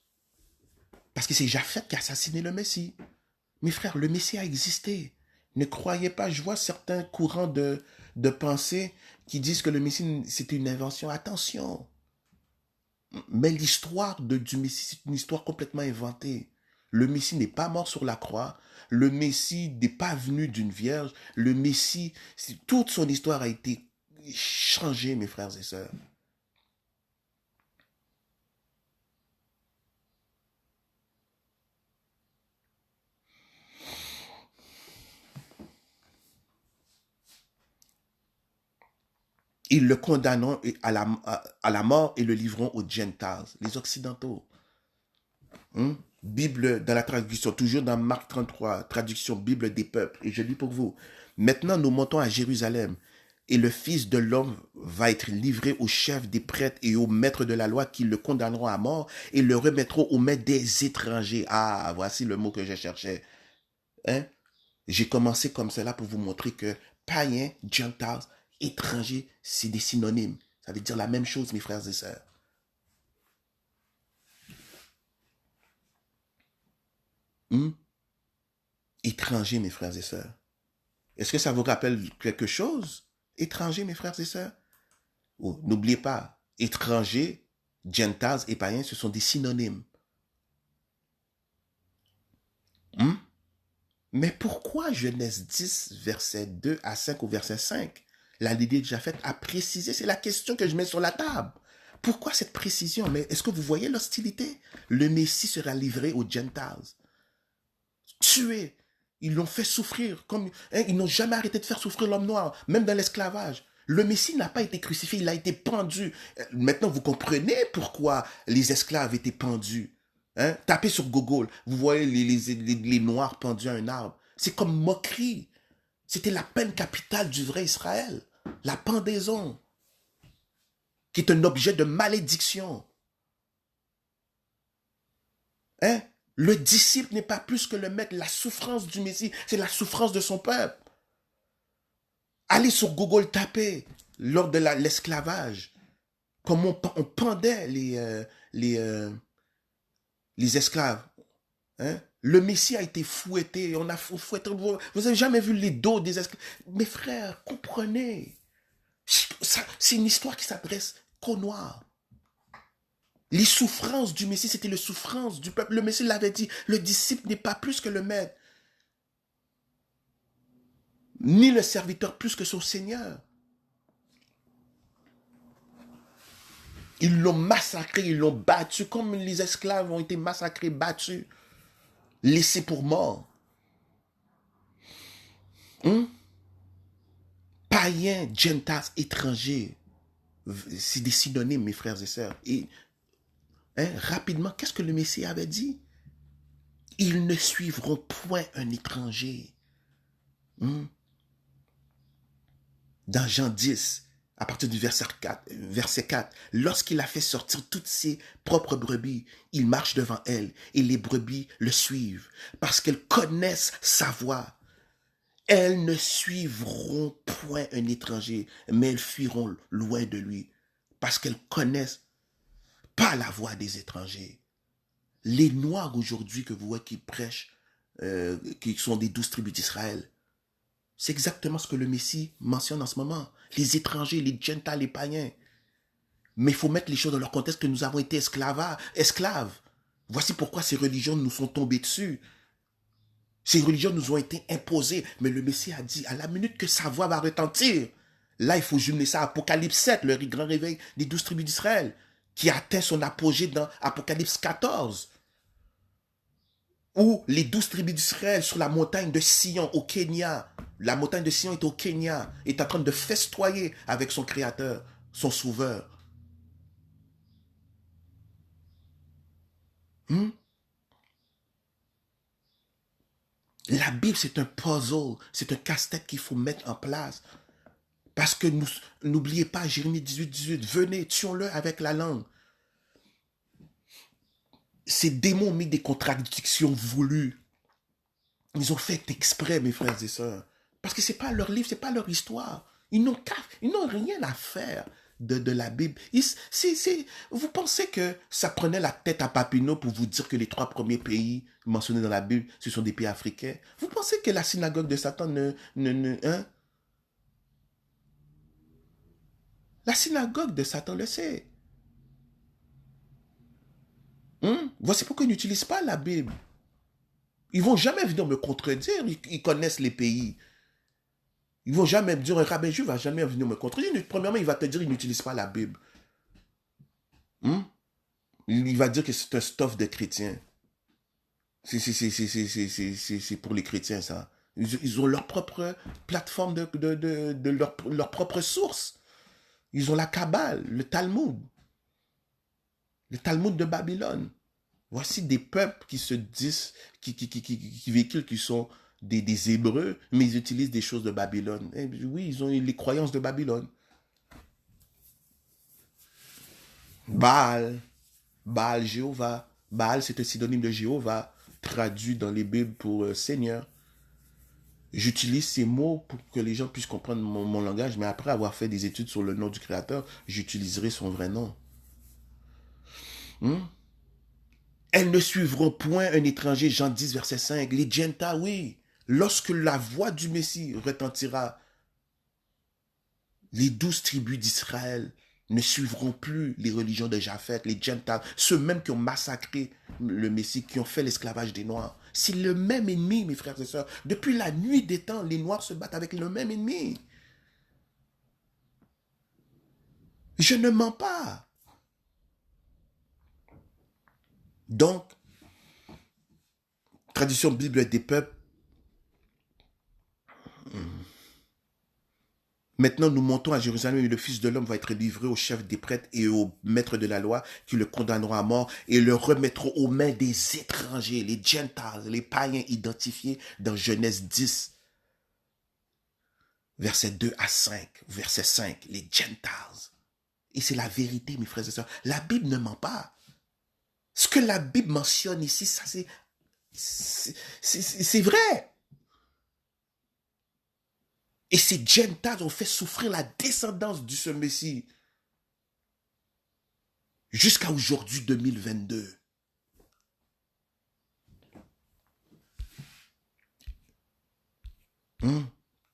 Parce que c'est Japheth qui a assassiné le Messie. Mes frères, le Messie a existé. Ne croyez pas, je vois certains courants de pensée qui disent que le Messie, c'était une invention. Attention, mais l'histoire du Messie, c'est une histoire complètement inventée. Le Messie n'est pas mort sur la croix. Le Messie n'est pas venu d'une vierge. Le Messie, toute son histoire a été changée, mes frères et sœurs. Ils le condamneront à la mort et le livreront aux Gentiles, les Occidentaux. Bible dans la traduction, toujours dans Marc 33, traduction Bible des peuples. Et je lis pour vous. Maintenant, nous montons à Jérusalem. Et le Fils de l'homme va être livré aux chefs des prêtres et aux maîtres de la loi qui le condamneront à mort et le remettront aux mains des étrangers. Ah, voici le mot que je cherchais. Hein? J'ai commencé comme cela pour vous montrer que païen, Gentiles, étranger, c'est des synonymes. Ça veut dire la même chose, mes frères et sœurs. Hmm? Étranger, mes frères et sœurs. Est-ce que ça vous rappelle quelque chose? Étranger, mes frères et sœurs? Oh, n'oubliez pas, étranger, Gentiles et païens, ce sont des synonymes. Hmm? Mais pourquoi Genèse 10, verset 2 à 5 ou verset 5? La Lydie déjà faite a précisé, c'est la question que je mets sur la table. Pourquoi cette précision? Mais est-ce que vous voyez l'hostilité? Le Messie sera livré aux Gentiles. Tué. Ils l'ont fait souffrir. Ils n'ont jamais arrêté de faire souffrir l'homme noir, même dans l'esclavage. Le Messie n'a pas été crucifié, il a été pendu. Maintenant, vous comprenez pourquoi les esclaves étaient pendus. Tapez sur Google, vous voyez les Noirs pendus à un arbre. C'est comme moquerie. C'était la peine capitale du vrai Israël. La pendaison, qui est un objet de malédiction. Le disciple n'est pas plus que le maître. La souffrance du Messie, c'est la souffrance de son peuple. Allez sur Google, tapez lors de l'esclavage, comment on pendait les esclaves. Le Messie a été fouetté, on a fouetté. Vous n'avez jamais vu les dos des esclaves. Mes frères, comprenez. C'est une histoire qui s'adresse qu'aux Noirs. Les souffrances du Messie, c'était les souffrances du peuple. Le Messie l'avait dit, le disciple n'est pas plus que le maître, ni le serviteur plus que son Seigneur. Ils l'ont massacré, ils l'ont battu, comme les esclaves ont été massacrés, battus, laissés pour morts. Païens, Gentiles, étrangers, c'est des synonymes, mes frères et sœurs. Et rapidement, qu'est-ce que le Messie avait dit? Ils ne suivront point un étranger. Dans Jean 10, à partir du verset 4, lorsqu'il a fait sortir toutes ses propres brebis, il marche devant elles et les brebis le suivent parce qu'elles connaissent sa voix. Elles ne suivront point un étranger, mais elles fuiront loin de lui parce qu'elles connaissent pas la voix des étrangers. Les Noirs aujourd'hui que vous voyez qui prêchent, qui sont des 12 tribus d'Israël, c'est exactement ce que le Messie mentionne en ce moment. Les étrangers, les Gentiles, les païens. Mais il faut mettre les choses dans leur contexte que nous avons été esclaves. Voici pourquoi ces religions nous sont tombées dessus. Ces religions nous ont été imposées. Mais le Messie a dit, à la minute que sa voix va retentir, là, il faut jumeler ça à Apocalypse 7, le grand réveil des 12 tribus d'Israël, qui a atteint son apogée dans Apocalypse 14. Où les 12 tribus d'Israël sur la montagne de Sion au Kenya, la montagne de Sion est au Kenya, est en train de festoyer avec son Créateur, son Sauveur. La Bible, c'est un puzzle, c'est un casse-tête qu'il faut mettre en place. Parce que n'oubliez pas, Jérémie 18, 18, venez, tuons-le avec la langue. Ces démons ont mis des contradictions voulues. Ils ont fait exprès, mes frères et sœurs. Parce que ce n'est pas leur livre, ce n'est pas leur histoire. Ils n'ont rien à faire de la Bible. Vous pensez que ça prenait la tête à Papineau pour vous dire que les 3 premiers pays mentionnés dans la Bible, ce sont des pays africains? Vous pensez que la synagogue de Satan hein? La synagogue de Satan le sait. Voici pourquoi ils n'utilisent pas la Bible. Ils vont jamais venir me contredire. Ils connaissent les pays. Ils vont jamais me dire, un rabbin juif va jamais venir me contredire. Premièrement, il va te dire qu'il n'utilise pas la Bible. Il va dire que c'est un stuff de chrétiens. C'est pour les chrétiens, ça. Ils ont leur propre plateforme de leur propre source. Ils ont la Kabbale, le Talmud de Babylone. Voici des peuples qui se disent, qui véhiculent, qui sont des Hébreux, mais ils utilisent des choses de Babylone. Et oui, ils ont les croyances de Babylone. Baal, Jéhovah. Baal, c'est un synonyme de Jéhovah, traduit dans les Bibles pour Seigneur. J'utilise ces mots pour que les gens puissent comprendre mon langage, mais après avoir fait des études sur le nom du Créateur, j'utiliserai son vrai nom. Elles ne suivront point un étranger, Jean 10, verset 5. Les Gentiles, oui. Lorsque la voix du Messie retentira, les 12 tribus d'Israël ne suivront plus les religions de Japheth, les Gentiles, ceux mêmes qui ont massacré le Messie, qui ont fait l'esclavage des Noirs. C'est le même ennemi, mes frères et sœurs. Depuis la nuit des temps, les Noirs se battent avec le même ennemi. Je ne mens pas. Donc, tradition Bible des peuples. Maintenant, nous montons à Jérusalem et le Fils de l'homme va être livré au chef des prêtres et au maître de la loi qui le condamneront à mort et le remettront aux mains des étrangers, les Gentiles, les païens identifiés dans Genèse 10, verset 2 à 5, verset 5, les Gentiles. Et c'est la vérité, mes frères et sœurs. La Bible ne ment pas. Ce que la Bible mentionne ici, ça c'est vrai. Et ces Gentiles ont fait souffrir la descendance de ce Messie jusqu'à aujourd'hui 2022.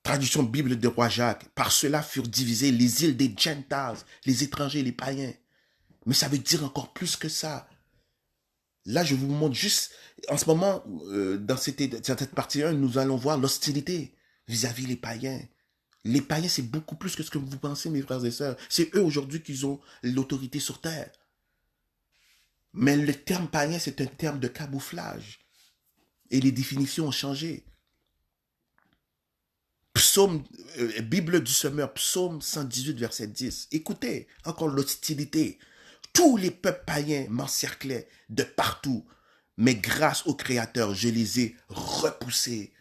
Tradition Bible de roi Jacques. Par cela furent divisées les îles des Gentiles, les étrangers, les païens. Mais ça veut dire encore plus que ça. Là, je vous montre juste, en ce moment, dans cette partie 1, nous allons voir l'hostilité vis-à-vis les païens. Les païens, c'est beaucoup plus que ce que vous pensez, mes frères et sœurs. C'est eux aujourd'hui qui ont l'autorité sur terre. Mais le terme païen, c'est un terme de camouflage. Et les définitions ont changé. Bible du Semeur, psaume 118, verset 10. Écoutez, encore l'hostilité. Tous les peuples païens m'encerclaient de partout, mais grâce au Créateur, je les ai repoussés.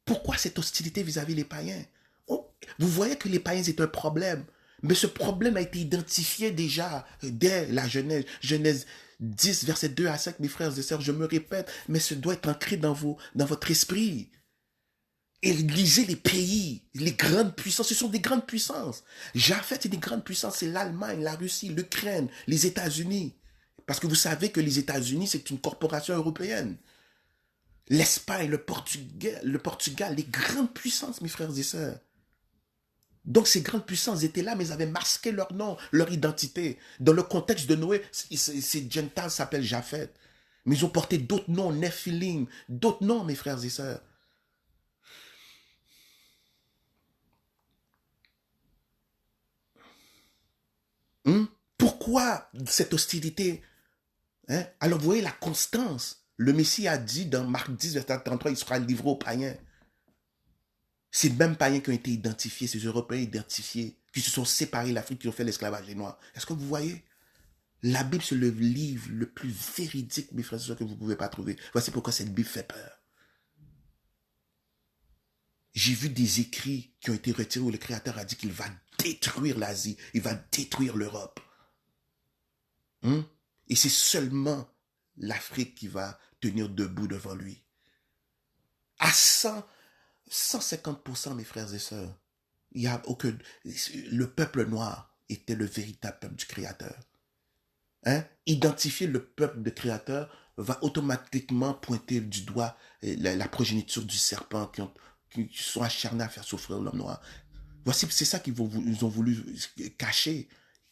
Pourquoi cette hostilité vis-à-vis des païens? Vous voyez que les païens, c'est un problème. Mais ce problème a été identifié déjà dès la Genèse. Genèse 10, verset 2 à 5, mes frères et sœurs, je me répète, mais ce doit être ancré dans votre esprit. Et lisez les pays, les grandes puissances, ce sont des grandes puissances. Japheth, c'est des grandes puissances, c'est l'Allemagne, la Russie, l'Ukraine, les États-Unis. Parce que vous savez que les États-Unis, c'est une corporation européenne. L'Espagne, le Portugal, les grandes puissances, mes frères et sœurs. Donc ces grandes puissances étaient là, mais ils avaient masqué leur nom, leur identité. Dans le contexte de Noé, ces Gentiles s'appellent Japheth. Mais ils ont porté d'autres noms, Nephilim, d'autres noms, mes frères et sœurs. Pourquoi cette hostilité? Alors vous voyez la constance. Le Messie a dit dans Marc 10, verset 33, il sera livré aux païens. Ces mêmes païens qui ont été identifiés, ces Européens identifiés, qui se sont séparés de l'Afrique, qui ont fait l'esclavage des Noirs. Est-ce que vous voyez? La Bible, c'est le livre le plus véridique, mes frères et sœurs, que vous ne pouvez pas trouver. Voici pourquoi cette Bible fait peur. J'ai vu des écrits qui ont été retirés où le Créateur a dit qu'il va détruire l'Asie, il va détruire l'Europe. Et c'est seulement l'Afrique qui va tenir debout devant lui. À 150%, mes frères et sœurs, il y a aucun, le peuple noir, était le véritable peuple du Créateur. Hein? Identifier le peuple du Créateur va automatiquement pointer du doigt la progéniture du serpent qui sont acharnés à faire souffrir l'homme noir. Voici, c'est ça ils ont voulu cacher.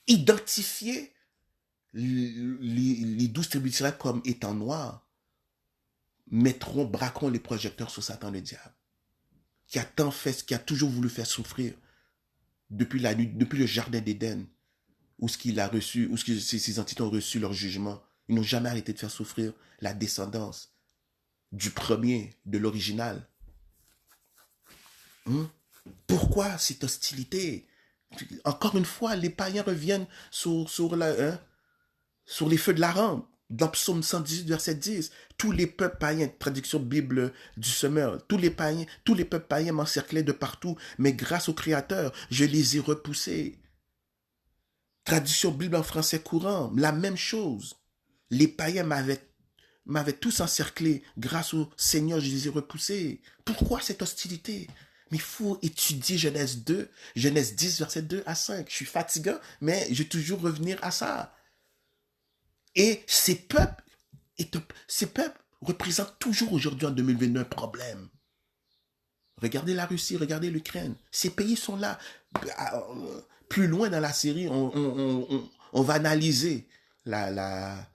Identifier les 12 tribus d'Israël comme étant noirs, braqueront les projecteurs sur Satan le diable, qui a toujours voulu faire souffrir depuis le jardin d'Éden, où ces entités ont reçu leur jugement. Ils n'ont jamais arrêté de faire souffrir la descendance du premier, de l'original. Pourquoi cette hostilité? Encore une fois, les païens reviennent sur les feux de la rampe. Dans Psaume 118, verset 10, tous les peuples païens, traduction Bible du Semeur, tous les peuples païens m'encerclaient de partout, mais grâce au Créateur, je les ai repoussés. Traduction Bible en français courant, la même chose. Les païens m'avaient tous encerclé, grâce au Seigneur, je les ai repoussés. Pourquoi cette hostilité? Mais il faut étudier Genèse 2, Genèse 10, verset 2 à 5. Je suis fatigant, mais je vais toujours revenir à ça. Et ces peuples représentent toujours aujourd'hui en 2022 un problème. Regardez la Russie, regardez l'Ukraine. Ces pays sont là. Plus loin dans la série, on va analyser la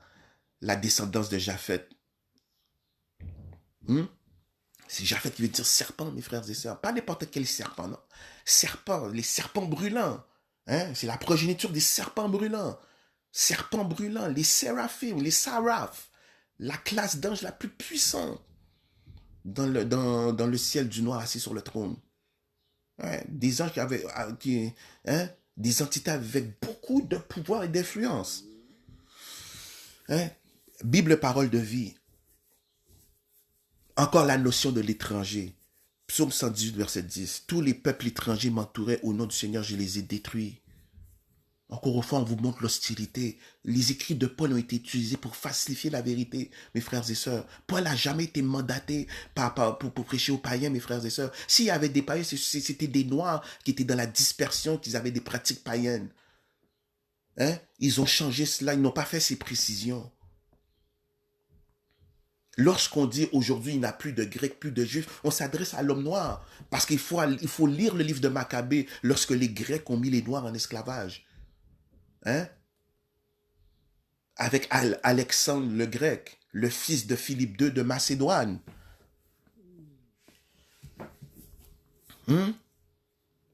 descendance de Japheth. C'est Japheth qui veut dire serpent, mes frères et sœurs. Pas n'importe quel serpent, non. Serpent, les serpents brûlants. C'est la progéniture des serpents brûlants. Serpents brûlants, les séraphim, les saraphes, la classe d'anges la plus puissante dans le ciel du noir assis sur le trône. Des anges des entités avec beaucoup de pouvoir et d'influence. Bible, parole de vie. Encore la notion de l'étranger. Psaume 118, verset 10. Tous les peuples étrangers m'entouraient, au nom du Seigneur, je les ai détruits. Encore une fois, on vous montre l'hostilité. Les écrits de Paul ont été utilisés pour falsifier la vérité, mes frères et sœurs. Paul n'a jamais été mandaté pour prêcher aux païens, mes frères et sœurs. S'il y avait des païens, c'était des noirs qui étaient dans la dispersion, qui avaient des pratiques païennes. Ils ont changé cela, ils n'ont pas fait ces précisions. Lorsqu'on dit aujourd'hui il n'y a plus de Grecs, plus de Juifs, on s'adresse à l'homme noir. Parce qu'il faut lire le livre de Maccabée lorsque les Grecs ont mis les Noirs en esclavage. Avec Alexandre le Grec, le fils de Philippe II de Macédoine.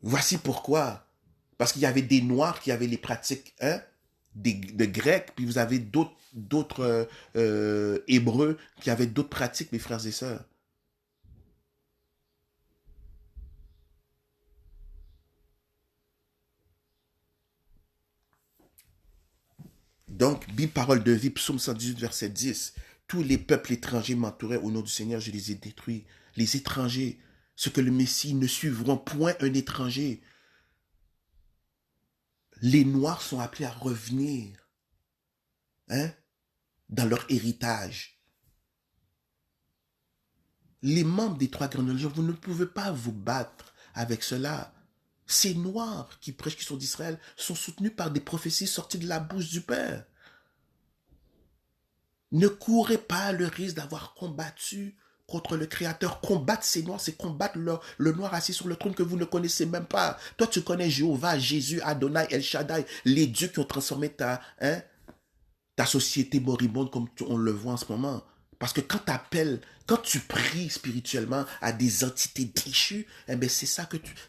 Voici pourquoi. Parce qu'il y avait des Noirs qui avaient les pratiques de Grecs, puis vous avez d'autres Hébreux qui avaient d'autres pratiques, mes frères et sœurs. Donc, Bible, parole de vie, Psaume 118, verset 10. Tous les peuples étrangers m'entouraient, au nom du Seigneur, je les ai détruits. Les étrangers, ceux que le Messie ne suivront point un étranger. Les Noirs sont appelés à revenir dans leur héritage. Les membres des trois grandes religions, vous ne pouvez pas vous battre avec cela. Ces Noirs qui prêchent, qui sont d'Israël, sont soutenus par des prophéties sorties de la bouche du Père. Ne courez pas le risque d'avoir combattu contre le Créateur. Combattre ces Noirs, c'est combattre le Noir assis sur le trône que vous ne connaissez même pas. Toi, tu connais Jéhovah, Jésus, Adonai, El Shaddai, les dieux qui ont transformé ta société moribonde comme on le voit en ce moment. Parce que quand tu pries spirituellement à des entités déchues,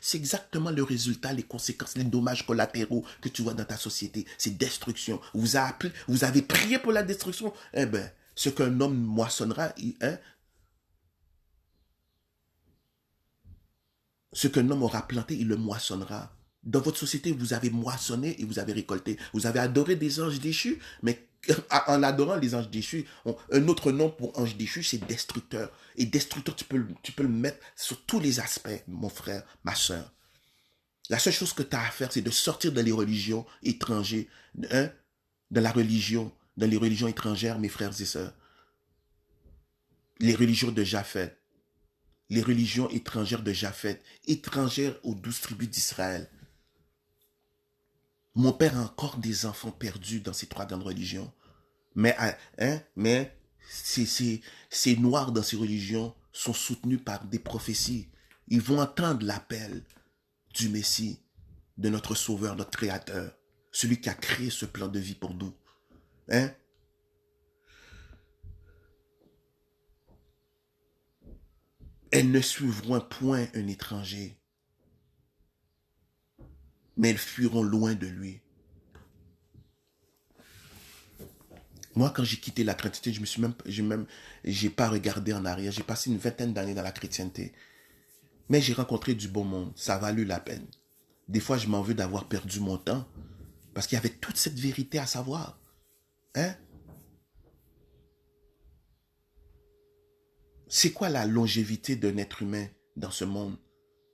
c'est exactement le résultat, les conséquences, les dommages collatéraux que tu vois dans ta société. C'est destruction. Vous avez prié pour la destruction. Ce qu'un homme moissonnera, ce qu'un homme aura planté, il le moissonnera. Dans votre société, vous avez moissonné et vous avez récolté. Vous avez adoré des anges déchus, mais en adorant les anges déchus, un autre nom pour ange déchu, c'est destructeur. Et destructeur, tu peux le mettre sur tous les aspects, mon frère, ma soeur. La seule chose que tu as à faire, c'est de sortir de les religions étrangères, dans les religions étrangères, mes frères et sœurs. Les religions de Japheth. Les religions étrangères de Japheth, étrangères aux 12 tribus d'Israël. Mon père a encore des enfants perdus dans ces trois grandes religions. Mais, mais ces noirs dans ces religions sont soutenus par des prophéties. Ils vont entendre l'appel du Messie, de notre Sauveur, notre Créateur, celui qui a créé ce plan de vie pour nous. Hein? Elles ne suivront point un étranger, mais elles fuiront loin de lui. Moi, quand j'ai quitté la chrétienté, j'ai pas regardé en arrière. J'ai passé une vingtaine d'années dans la chrétienté. Mais j'ai rencontré du beau monde. Ça a valu la peine. Des fois, je m'en veux d'avoir perdu mon temps. Parce qu'il y avait toute cette vérité à savoir. Hein? C'est quoi la longévité d'un être humain dans ce monde?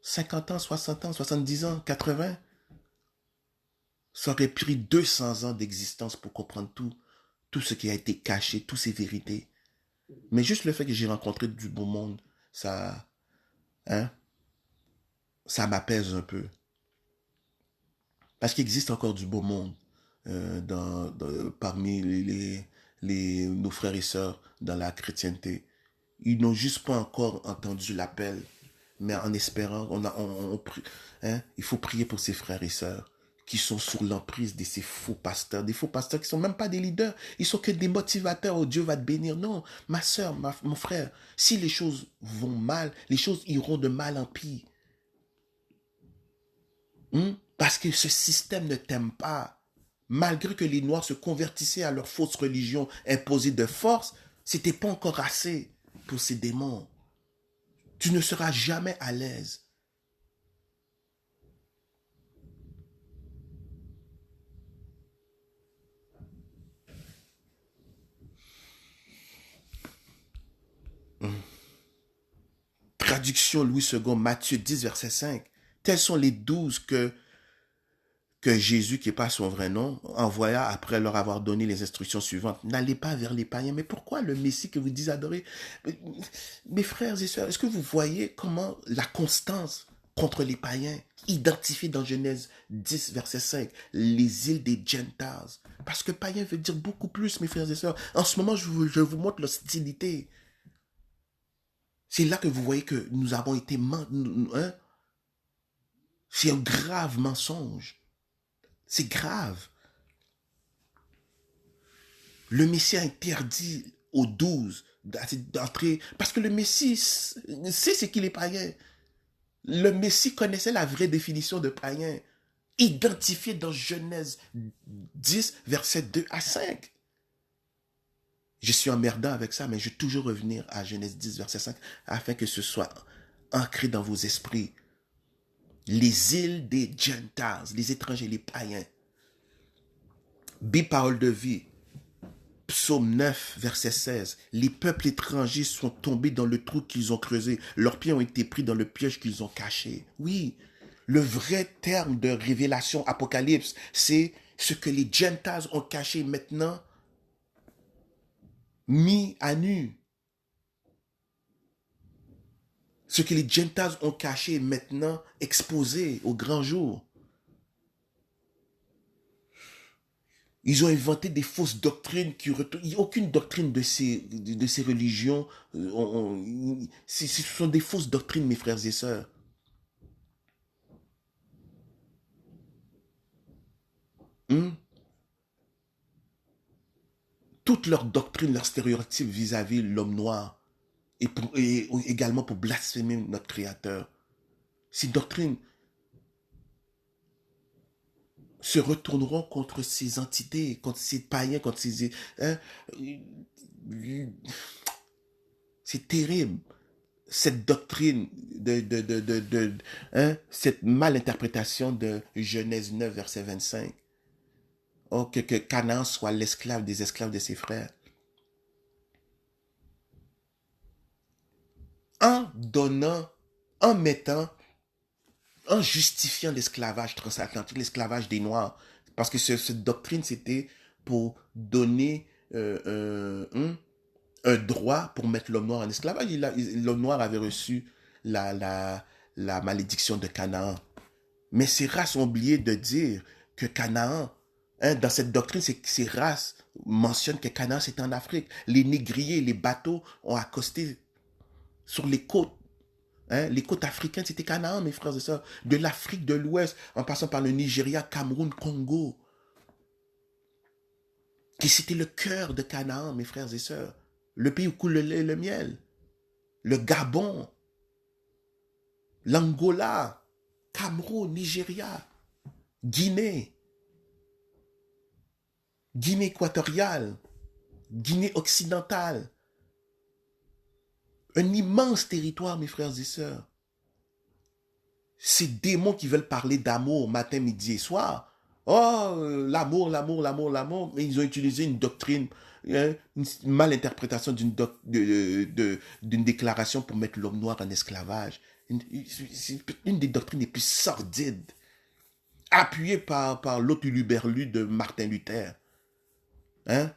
50 ans, 60 ans, 70 ans, 80? Ça aurait pris 200 ans d'existence pour comprendre tout ce qui a été caché, toutes ces vérités. Mais juste le fait que j'ai rencontré du beau monde, ça, hein, ça m'apaise un peu. Parce qu'il existe encore du beau monde parmi nos frères et sœurs dans la chrétienté. Ils n'ont juste pas encore entendu l'appel, mais en espérant, il faut prier pour ces frères et sœurs qui sont sous l'emprise de ces faux pasteurs, des faux pasteurs qui sont même pas des leaders, ils sont que des motivateurs. Oh, Dieu va te bénir. Non, ma sœur, mon frère, si les choses vont mal, les choses iront de mal en pire. Parce que ce système ne t'aime pas. Malgré que les Noirs se convertissaient à leur fausse religion imposée de force, c'était pas encore assez pour ces démons. Tu ne seras jamais à l'aise. Traduction Louis II, Matthieu 10, verset 5. Tels sont les 12 que Jésus, qui n'est pas son vrai nom, envoya après leur avoir donné les instructions suivantes. N'allez pas vers les païens. Mais pourquoi le Messie que vous dites adorer? Mes frères et sœurs, est-ce que vous voyez comment la constance contre les païens, identifiée dans Genèse 10, verset 5, les îles des Gentiles? Parce que païen veut dire beaucoup plus, mes frères et sœurs. En ce moment, je vous montre l'hostilité. C'est là que vous voyez que nous avons été... Hein? C'est un grave mensonge. C'est grave. Le Messie a interdit aux 12 d'entrer. Parce que le Messie sait ce qu'il est païen. Le Messie connaissait la vraie définition de païen, identifiée dans Genèse 10, versets 2 à 5. Je suis emmerdant avec ça, mais je vais toujours revenir à Genèse 10, verset 5, afin que ce soit ancré dans vos esprits. Les îles des Gentiles, les étrangers, les païens. Parole de vie. Psaume 9, verset 16. Les peuples étrangers sont tombés dans le trou qu'ils ont creusé. Leurs pieds ont été pris dans le piège qu'ils ont caché. Oui, le vrai terme de révélation apocalypse, c'est ce que les Gentiles ont caché maintenant, mis à nu. Ce que les Gentiles ont caché maintenant exposé au grand jour. Ils ont inventé des fausses doctrines qui retournent. Il n'y a aucune doctrine de ces religions. Ce sont des fausses doctrines, mes frères et sœurs. Toutes leurs doctrines, leurs stéréotypes vis-à-vis l'homme noir, et également pour blasphémer notre Créateur. Ces doctrines se retourneront contre ces entités, contre ces païens, contre ces... Hein, c'est terrible. Cette doctrine, cette malinterprétation de Genèse 9, verset 25. Oh, que Canaan soit l'esclave des esclaves de ses frères. En donnant, en mettant, en justifiant l'esclavage transatlantique, l'esclavage des Noirs. Parce que cette doctrine, c'était pour donner un droit pour mettre l'homme noir en esclavage. L'homme noir avait reçu la malédiction de Canaan. Mais ces races ont oublié de dire que Canaan. Hein, dans cette doctrine, ces races mentionnent que Canaan, c'était en Afrique. Les négriers, les bateaux ont accosté sur les côtes. Hein, les côtes africaines, c'était Canaan, mes frères et sœurs. De l'Afrique de l'Ouest, en passant par le Nigeria, Cameroun, Congo. Et c'était le cœur de Canaan, mes frères et sœurs. Le pays où coule le lait et le miel. Le Gabon, l'Angola, Cameroun, Nigeria, Guinée, Guinée équatoriale, Guinée occidentale. Un immense territoire, mes frères et sœurs. Ces démons qui veulent parler d'amour matin, midi et soir. Oh, l'amour, l'amour, l'amour, l'amour. Mais ils ont utilisé une doctrine, hein, une malinterprétation d'une déclaration pour mettre l'homme noir en esclavage. C'est une des doctrines les plus sordides, appuyée par l'autre huluberlu de Martin Luther. Hein?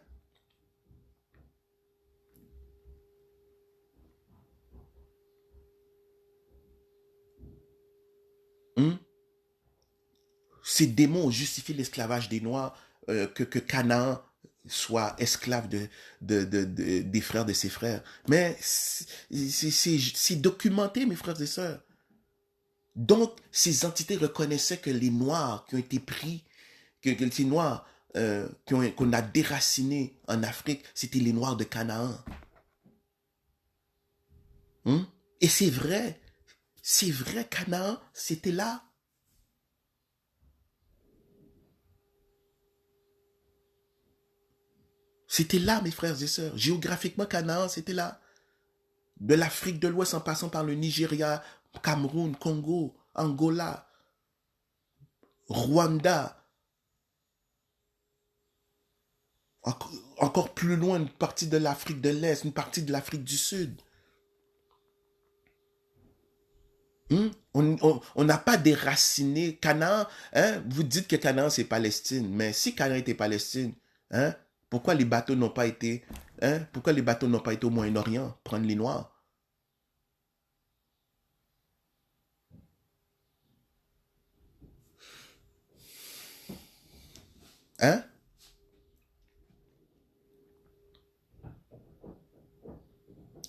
Hum? Ces démons ont justifié l'esclavage des Noirs, que Canaan soit esclave des frères de ses frères. Mais c'est documenté, mes frères et sœurs. Donc, ces entités reconnaissaient que les Noirs qui ont été pris, que ces Noirs qu'on a déracinés en Afrique, c'était les Noirs de Canaan. Hum? Et c'est vrai, Canaan, c'était là. C'était là, mes frères et sœurs. Géographiquement, Canaan, c'était là. De l'Afrique de l'Ouest en passant par le Nigeria, Cameroun, Congo, Angola, Rwanda, encore plus loin, une partie de l'Afrique de l'Est, une partie de l'Afrique du Sud. On n'a pas déraciné Canaan. Hein? Vous dites que Canaan, c'est Palestine. Mais si Canaan était Palestine, hein? Pourquoi les bateaux n'ont pas été, hein? Pourquoi les bateaux n'ont pas été au Moyen-Orient prendre les Noirs? Hein?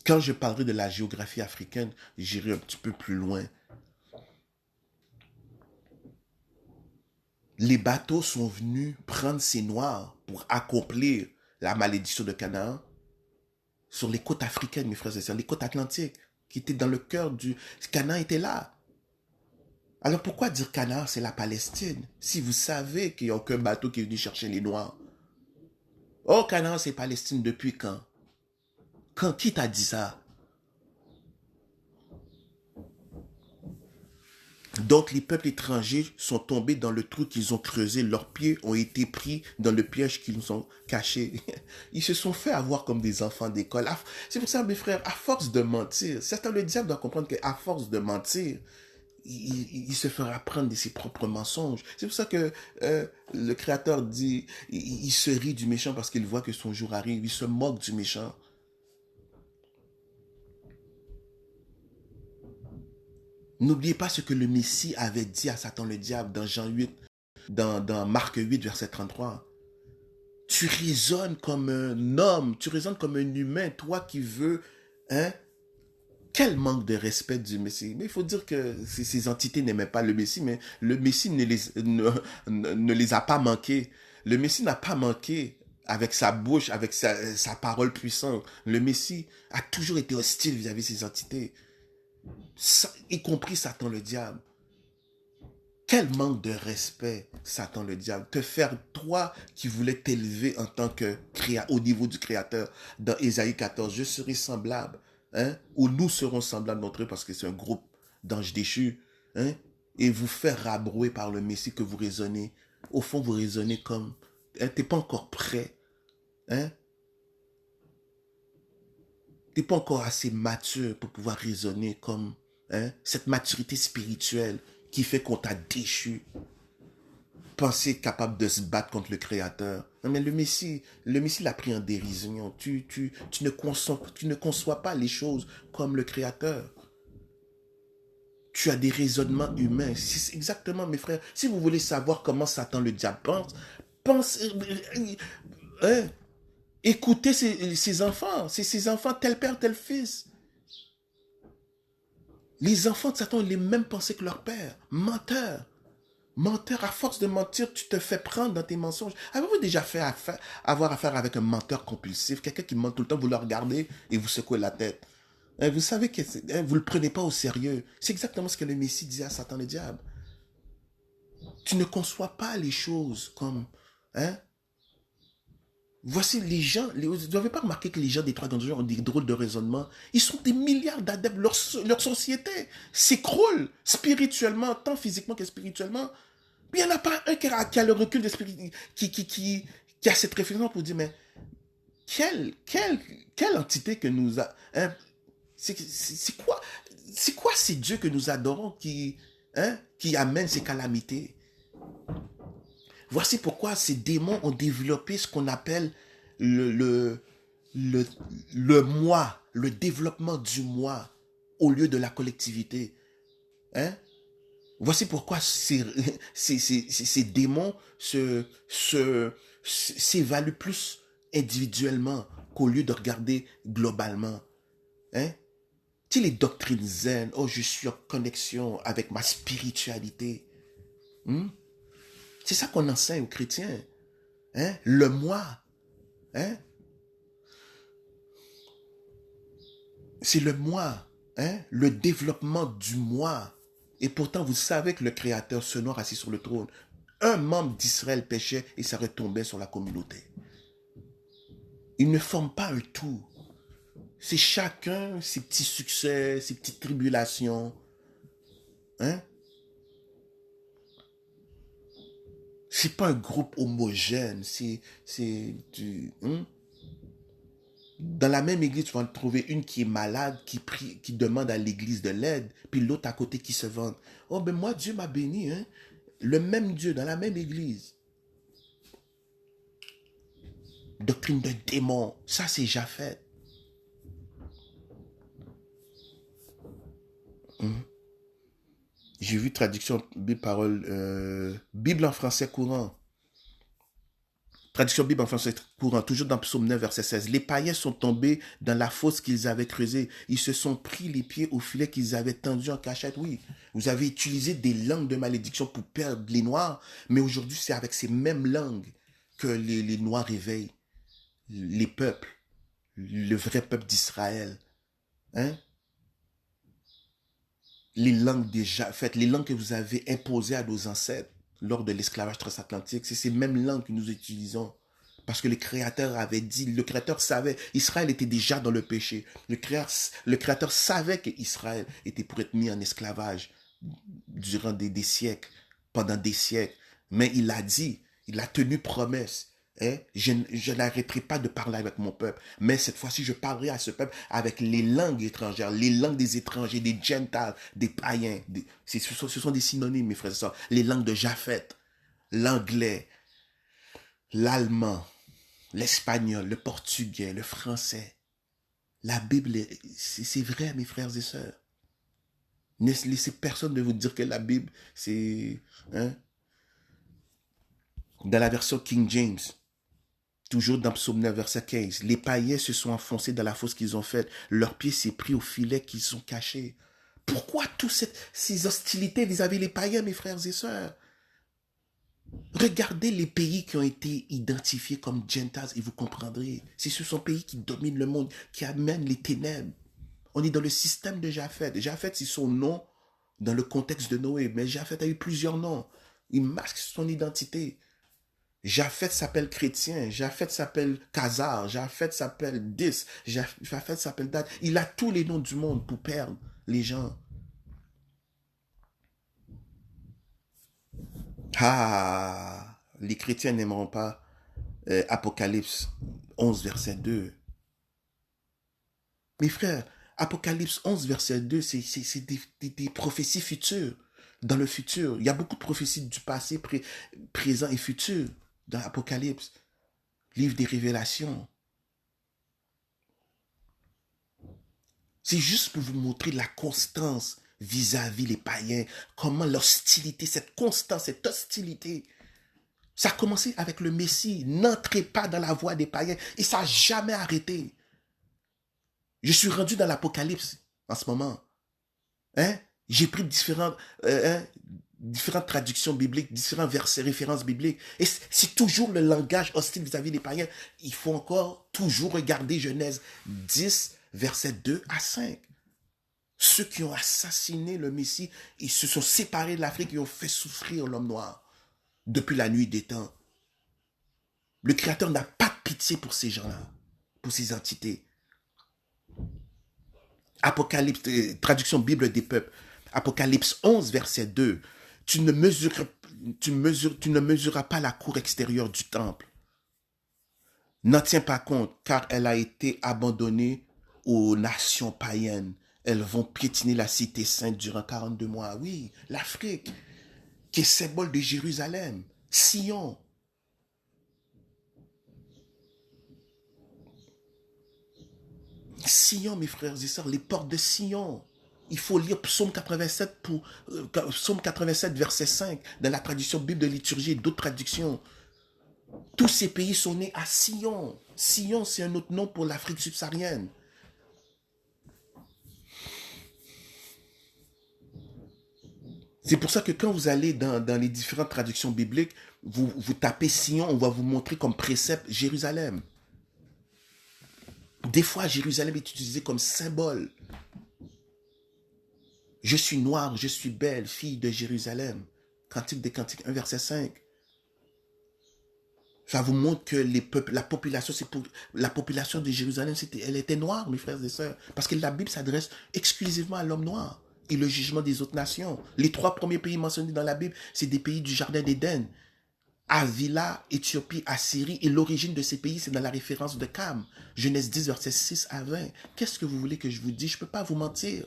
Quand je parlerai de la géographie africaine, j'irai un petit peu plus loin. Les bateaux sont venus prendre ces Noirs pour accomplir la malédiction de Canaan sur les côtes africaines, mes frères et sœurs, les côtes atlantiques, qui étaient dans le cœur du... Canaan était là. Alors pourquoi dire Canaan, c'est la Palestine, si vous savez qu'il n'y a aucun bateau qui est venu chercher les Noirs? Oh, Canaan, c'est Palestine depuis quand? Qui t'a dit ça? Donc les peuples étrangers sont tombés dans le trou qu'ils ont creusé, leurs pieds ont été pris dans le piège qu'ils nous ont caché. Ils se sont fait avoir comme des enfants d'école. C'est pour ça, mes frères, à force de mentir, certains, le diable doit comprendre qu'à force de mentir, il se fera prendre de ses propres mensonges. C'est pour ça que le Créateur dit, il se rit du méchant parce qu'il voit que son jour arrive, il se moque du méchant. N'oubliez pas ce que le Messie avait dit à Satan le diable dans Jean 8, dans Marc 8, verset 33. Tu raisonnes comme un homme, tu raisonnes comme un humain, toi qui veux, hein? Quel manque de respect du Messie. Mais il faut dire que ces entités n'aimaient pas le Messie, mais le Messie ne les a pas manqués. Le Messie n'a pas manqué avec sa bouche, avec sa parole puissante. Le Messie a toujours été hostile vis-à-vis de ces entités, y compris Satan le diable. Quel manque de respect, Satan le diable. Te faire, toi qui voulais t'élever en tant que au niveau du Créateur, dans Ésaïe 14, je serai semblable, hein, ou nous serons semblables d'entre eux parce que c'est un groupe d'anges déchus, hein, et vous faire rabrouer par le Messie que vous raisonnez. Au fond, vous raisonnez comme, hein, t'es pas encore prêt, hein, t'es pas encore assez mature pour pouvoir raisonner comme, hein, cette maturité spirituelle qui fait qu'on t'a déchu. Penser capable de se battre contre le Créateur. Non, mais le Messie l'a pris en dérision. Tu ne conçois pas les choses comme le Créateur. Tu as des raisonnements humains. C'est exactement, mes frères. Si vous voulez savoir comment Satan le diable pense, hein, écoutez ses enfants. C'est ses enfants, tel père, tel fils. Les enfants de Satan ont les mêmes pensées que leur père. Menteur. Menteur, à force de mentir, tu te fais prendre dans tes mensonges. Avez-vous déjà avoir affaire avec un menteur compulsif, quelqu'un qui ment tout le temps, vous le regardez et vous secouez la tête. Hein, vous savez que vous ne le prenez pas au sérieux. C'est exactement ce que le Messie disait à Satan le diable. Tu ne conçois pas les choses comme... Hein? Voici les gens, vous n'avez pas remarqué que les gens des trois grandes régions ont des drôles de raisonnement. Ils sont des milliards d'adeptes, leur société s'écroule spirituellement, tant physiquement que spirituellement. Mais il n'y en a pas un qui a le recul d'esprit, qui a cette réflexion pour dire, mais quelle entité que nous a... Hein, c'est quoi ces dieux que nous adorons qui amènent ces calamités? Voici pourquoi ces démons ont développé ce qu'on appelle le, le, le moi, le développement du moi au lieu de la collectivité. Hein? Voici pourquoi ces démons s'évaluent plus individuellement qu'au lieu de regarder globalement. Hein? Tu sais, les doctrines zen, oh, je suis en connexion avec ma spiritualité. C'est ça qu'on enseigne aux chrétiens. Hein? Le moi. Hein? C'est le moi. Hein? Le développement du moi. Et pourtant, vous savez que le Créateur se noir assis sur le trône. Un membre d'Israël péchait et ça retombait sur la communauté. Il ne forme pas un tout. C'est chacun ses petits succès, ses petites tribulations. Hein? C'est pas un groupe homogène. Dans la même église, tu vas trouver une qui est malade, qui demande à l'église de l'aide, puis l'autre à côté qui se vante. Oh, ben moi, Dieu m'a béni. Hein? Le même Dieu dans la même église. Doctrine de démon. Ça, c'est Japheth. J'ai vu traduction Bible parole, Bible en français courant. Traduction Bible en français courant, toujours dans Psaume 9, verset 16. Les païens sont tombés dans la fosse qu'ils avaient creusée. Ils se sont pris les pieds au filet qu'ils avaient tendu en cachette. Oui, vous avez utilisé des langues de malédiction pour perdre les Noirs, mais aujourd'hui, c'est avec ces mêmes langues que les Noirs réveillent les peuples, le vrai peuple d'Israël. Hein? Les langues déjà faites, les langues que vous avez imposées à nos ancêtres lors de l'esclavage transatlantique, c'est ces mêmes langues que nous utilisons. Parce que le Créateur avait dit, le Créateur savait, Israël était déjà dans le péché. Le Créateur savait qu'Israël était pour être mis en esclavage durant des siècles, pendant des siècles. Mais il a dit, il a tenu promesse. Hein? Je n'arrêterai pas de parler avec mon peuple, mais cette fois-ci, je parlerai à ce peuple avec les langues étrangères, les langues des étrangers, des Gentiles, des païens. Ce sont des synonymes, mes frères et sœurs. Les langues de Japheth, l'anglais, l'allemand, l'espagnol, le portugais, le français. La Bible, c'est vrai, mes frères et sœurs. Ne laissez personne de vous dire que la Bible, c'est... Hein? Dans la version King James, toujours dans Psaume 9, verset 15, les païens se sont enfoncés dans la fosse qu'ils ont faite. Leur pied s'est pris au filet qu'ils ont caché. Pourquoi toutes ces hostilités vis-à-vis des païens, mes frères et sœurs? Regardez les pays qui ont été identifiés comme Gentiles et vous comprendrez. Ce sont des pays qui dominent le monde, qui amènent les ténèbres. On est dans le système de Japheth. Japheth, c'est son nom dans le contexte de Noé. Mais Japheth a eu plusieurs noms. Il masque son identité. Japheth s'appelle chrétien, Japheth s'appelle Khazar, Japheth s'appelle Dis, Japheth s'appelle Dat. Il a tous les noms du monde pour perdre les gens. Ah, les chrétiens n'aimeront pas Apocalypse 11, verset 2. Mes frères, Apocalypse 11, verset 2, c'est des prophéties futures. Dans le futur, il y a beaucoup de prophéties du passé, présent et futur dans l'Apocalypse, livre des révélations. C'est juste pour vous montrer la constance vis-à-vis les païens, comment l'hostilité, cette constance, cette hostilité, ça a commencé avec le Messie. N'entrez pas dans la voie des païens. Et ça n'a jamais arrêté. Je suis rendu dans l'Apocalypse en ce moment. Hein? J'ai pris différentes traductions bibliques, différents versets, références bibliques. Et c'est toujours le langage hostile vis-à-vis des païens. Il faut encore toujours regarder Genèse 10, versets 2 à 5. Ceux qui ont assassiné le Messie, ils se sont séparés de l'Afrique et ont fait souffrir l'homme noir depuis la nuit des temps. Le Créateur n'a pas de pitié pour ces gens-là, pour ces entités. Apocalypse, traduction Bible des peuples. Apocalypse 11, verset 2. Tu ne mesureras pas la cour extérieure du temple. N'en tiens pas compte, car elle a été abandonnée aux nations païennes. Elles vont piétiner la cité sainte durant 42 mois. Oui, l'Afrique, qui est symbole de Jérusalem, Sion. Sion, mes frères et sœurs, les portes de Sion. Il faut lire Psaume 87, Psaume 87, verset 5, dans la traduction Bible de liturgie et d'autres traductions. Tous ces pays sont nés à Sion. Sion, c'est un autre nom pour l'Afrique subsaharienne. C'est pour ça que quand vous allez dans les différentes traductions bibliques, vous tapez Sion, on va vous montrer comme précepte Jérusalem. Des fois, Jérusalem est utilisé comme symbole. Je suis noire, je suis belle, fille de Jérusalem. Cantique des Cantiques 1, verset 5. Ça vous montre que la population de Jérusalem, elle était noire, mes frères et sœurs. Parce que la Bible s'adresse exclusivement à l'homme noir et le jugement des autres nations. Les 3 premiers pays mentionnés dans la Bible, c'est des pays du Jardin d'Éden. Avila, Éthiopie, Assyrie, et l'origine de ces pays, c'est dans la référence de Cam. Genèse 10, versets 6 à 20. Qu'est-ce que vous voulez que je vous dise? Je ne peux pas vous mentir.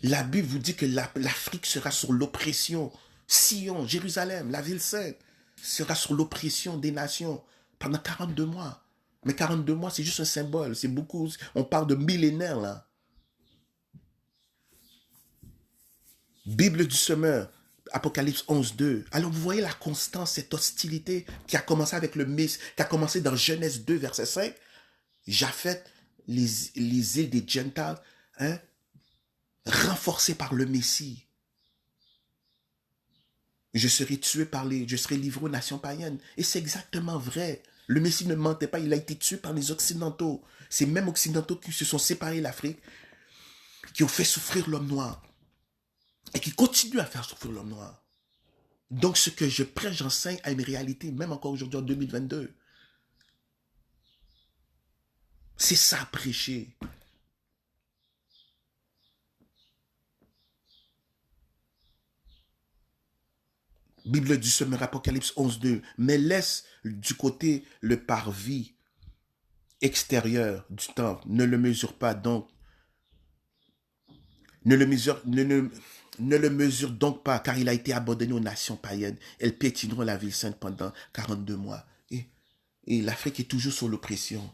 La Bible vous dit que l'Afrique sera sur l'oppression. Sion, Jérusalem, la ville sainte, sera sur l'oppression des nations pendant 42 mois. Mais 42 mois, c'est juste un symbole. C'est beaucoup. On parle de millénaires, là. Bible du semeur, Apocalypse 11, 2. Alors vous voyez la constance, cette hostilité qui a commencé avec le Messie, qui a commencé dans Genèse 2, verset 5. Japheth, les îles des Gentiles, renforcées par le Messie. Je serai livré aux nations païennes. Et c'est exactement vrai. Le Messie ne mentait pas, il a été tué par les Occidentaux. Ces mêmes Occidentaux qui se sont séparés de l'Afrique, qui ont fait souffrir l'homme noir. Et qui continuent à faire souffrir l'homme noir. Donc ce que je prêche, j'enseigne à une réalité, même encore aujourd'hui en 2022. C'est ça, prêcher. Bible du semeur, Apocalypse 11, 2. Mais laisse du côté le parvis extérieur du temple. Ne le mesure pas donc. Ne le mesure donc pas, car il a été abandonné aux nations païennes. Elles piétineront la ville sainte pendant 42 mois. Et l'Afrique est toujours sous l'oppression.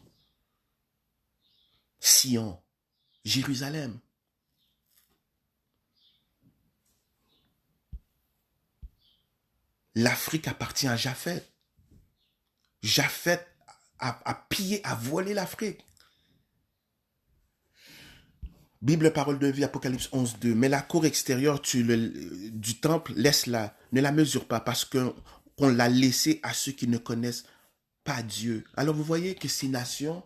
Sion, Jérusalem. L'Afrique appartient à Japheth. Japheth a pillé, a volé l'Afrique. Bible, parole de vie, Apocalypse 11, 2. Mais la cour extérieure du temple, laisse-la, ne la mesure pas, parce qu'on l'a laissée à ceux qui ne connaissent pas Dieu. Alors vous voyez que ces nations,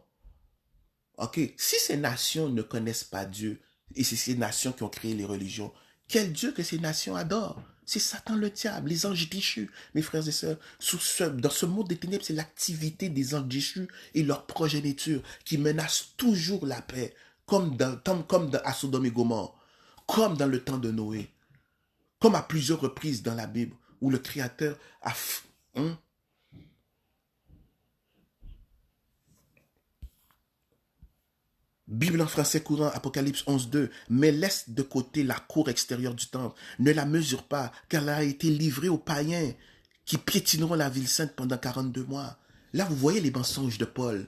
si ces nations ne connaissent pas Dieu, et c'est ces nations qui ont créé les religions, quel Dieu que ces nations adorent? C'est Satan le diable, les anges déchus, mes frères et sœurs. Dans ce monde des ténèbres, c'est l'activité des anges déchus et leur progéniture qui menacent toujours la paix, comme à Sodome et Gomorrhe, comme dans le temps de Noé, comme à plusieurs reprises dans la Bible, où le Créateur a... Bible en français courant, Apocalypse 11, 2. Mais laisse de côté la cour extérieure du temple. Ne la mesure pas, car elle a été livrée aux païens qui piétineront la ville sainte pendant 42 mois. Là, vous voyez les mensonges de Paul,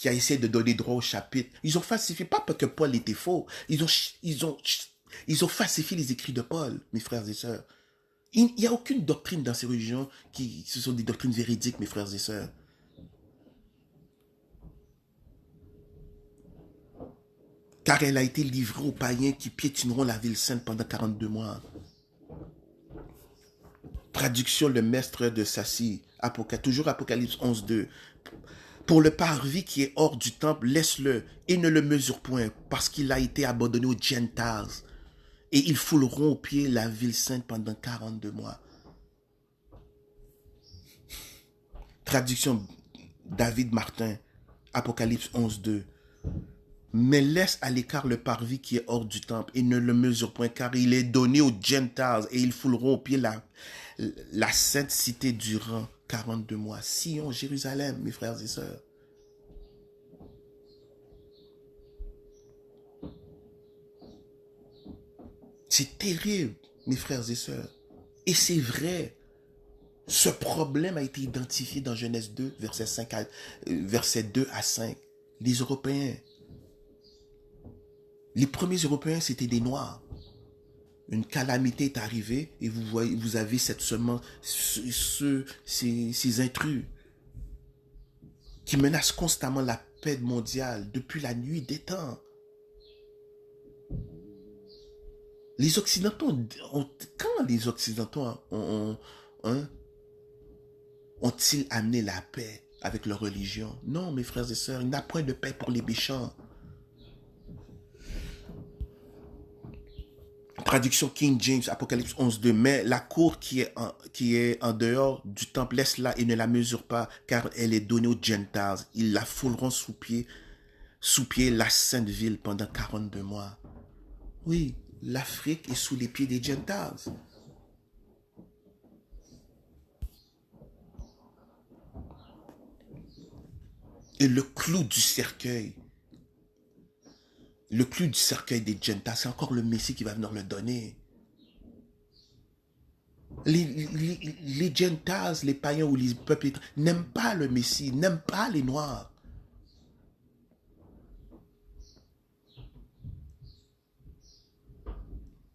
qui a essayé de donner droit au chapitre. Ils ont falsifié, pas parce que Paul était faux. Ils ont falsifié les écrits de Paul, mes frères et sœurs. Il n'y a aucune doctrine dans ces religions ce sont des doctrines véridiques, mes frères et sœurs. Car elle a été livrée aux païens qui piétineront la ville sainte pendant 42 mois. Traduction le maître de Sassi, toujours Apocalypse 11, 2. Pour le parvis qui est hors du temple, laisse-le et ne le mesure point, parce qu'il a été abandonné aux Gentiles. Et ils fouleront au pied la ville sainte pendant 42 mois. Traduction David Martin, Apocalypse 11, 2. Mais laisse à l'écart le parvis qui est hors du temple et ne le mesure point, car il est donné aux Gentiles et ils fouleront au pied la sainte cité durant 42 mois. Sion, Jérusalem, mes frères et sœurs. C'est terrible, mes frères et sœurs. Et c'est vrai. Ce problème a été identifié dans Genèse 2, verset 2 à 5. Les Européens. Les premiers Européens, c'était des Noirs. Une calamité est arrivée et vous avez cette semence, ces intrus qui menacent constamment la paix mondiale depuis la nuit des temps. Les Occidentaux, quand les Occidentaux ont-ils amené la paix avec leur religion? Non, mes frères et sœurs, il n'y a point de paix pour les méchants. Traduction King James, Apocalypse 11, 2. Mais la cour qui est en dehors du temple, laisse-la et ne la mesure pas, car elle est donnée aux Gentiles. Ils la fouleront sous pied la sainte ville pendant 42 mois. Oui, l'Afrique est sous les pieds des Gentiles. Et le clou du cercueil des Gentiles, c'est encore le Messie qui va venir le donner. Les Gentiles, les païens ou les peuples n'aiment pas le Messie, n'aiment pas les Noirs.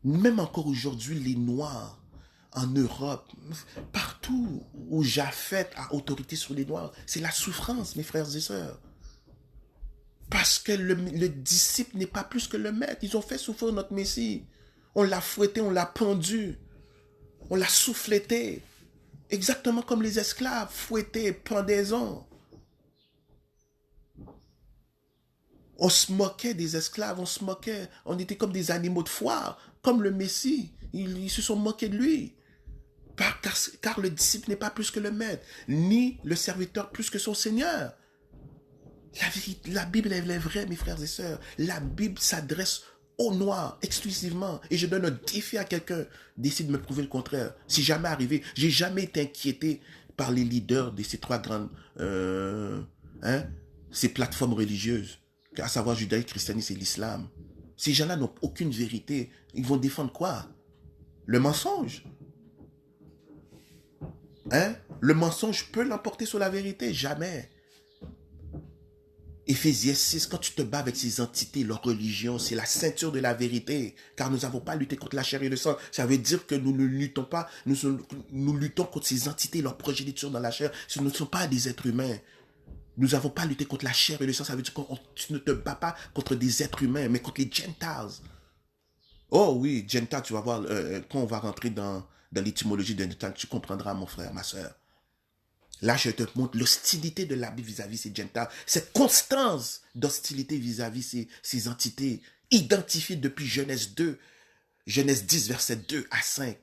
Même encore aujourd'hui, les Noirs, en Europe, partout où Japheth a autorité sur les Noirs, c'est la souffrance, mes frères et sœurs. Parce que le disciple n'est pas plus que le maître. Ils ont fait souffrir notre Messie. On l'a fouetté, on l'a pendu. On l'a soufflété. Exactement comme les esclaves, fouettés, pendaison. On se moquait des esclaves, on se moquait. On était comme des animaux de foire, comme le Messie. Ils se sont moqués de lui. Car le disciple n'est pas plus que le maître, ni le serviteur plus que son Seigneur. La Bible elle est vraie, mes frères et sœurs. La Bible s'adresse aux Noirs exclusivement. Et je donne un défi à quelqu'un d'essayer de me prouver le contraire. Si jamais arrivé, j'ai jamais été inquiété par les leaders de ces trois grandes ces plateformes religieuses, à savoir judaïsme, christianisme et l'islam. Ces gens-là n'ont aucune vérité. Ils vont défendre quoi? Le mensonge. Le mensonge peut l'emporter sur la vérité? Jamais. Éphésiens 6, quand tu te bats avec ces entités, leur religion, c'est la ceinture de la vérité. Car nous n'avons pas lutté contre la chair et le sang. Ça veut dire que nous ne luttons pas, nous luttons contre ces entités, leur progéniture dans la chair. Ce ne sont pas des êtres humains. Nous n'avons pas lutté contre la chair et le sang. Ça veut dire que tu ne te bats pas contre des êtres humains, mais contre les Gentiles. Oh oui, Gentiles, tu vas voir, quand on va rentrer dans l'étymologie de Gentiles, tu comprendras, mon frère, ma soeur. Là, je te montre l'hostilité de la Bible vis-à-vis ces Gentiles, cette constance d'hostilité vis-à-vis ces entités, identifiées depuis Genèse 10, verset 2 à 5.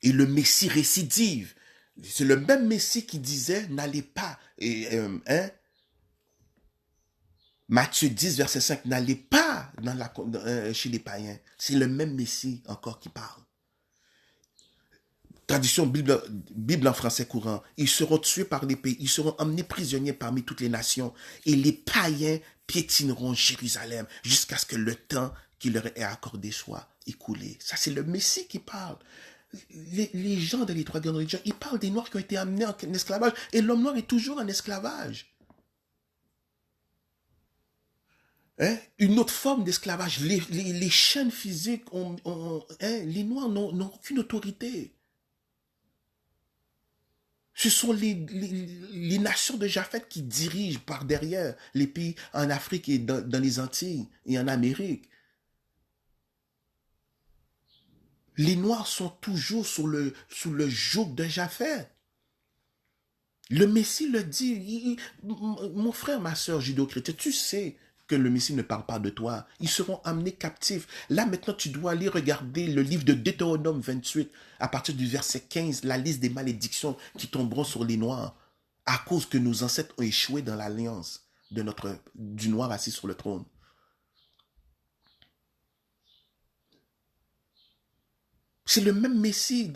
Et le Messie récidive. C'est le même Messie qui disait, n'allez pas, Matthieu 10, verset 5, n'allez pas chez les païens. C'est le même Messie encore qui parle. Traduction Bible en français courant. Ils seront tués par les pays, ils seront emmenés prisonniers parmi toutes les nations, et les païens piétineront Jérusalem jusqu'à ce que le temps qui leur est accordé soit écoulé. Ça, c'est le Messie qui parle. Les gens dans les trois grandes religions, ils parlent des Noirs qui ont été amenés en esclavage, et l'homme noir est toujours en esclavage. Hein? Une autre forme d'esclavage. Les chaînes physiques, les Noirs n'ont aucune autorité. Ce sont les nations de Japheth qui dirigent par derrière les pays en Afrique et dans les Antilles et en Amérique. Les Noirs sont toujours sous le joug de Japheth. Le Messie le dit. Mon frère, ma soeur judéo-chrétienne, tu sais que le Messie ne parle pas de toi. Ils seront amenés captifs. Là, maintenant, tu dois aller regarder le livre de Deutéronome 28, à partir du verset 15, la liste des malédictions qui tomberont sur les Noirs, à cause que nos ancêtres ont échoué dans l'alliance du Noir assis sur le trône. C'est le même Messie.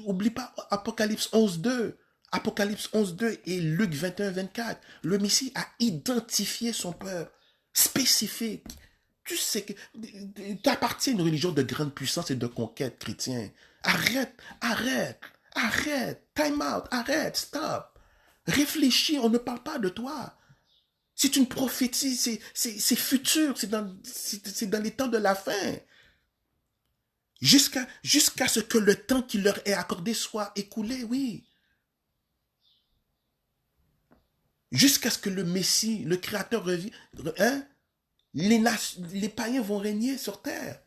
Oublie pas Apocalypse 11.2. Apocalypse 11.2 et Luc 21.24. Le Messie a identifié son peuple spécifique. Tu sais que tu appartiens à une religion de grande puissance et de conquête chrétien. Arrête. Time out, arrête, stop. Réfléchis, on ne parle pas de toi. C'est une prophétie, c'est futur, c'est dans les temps de la fin. Jusqu'à ce que le temps qui leur est accordé soit écoulé, oui. Jusqu'à ce que le Messie, le Créateur revienne. Hein? Les païens vont régner sur terre.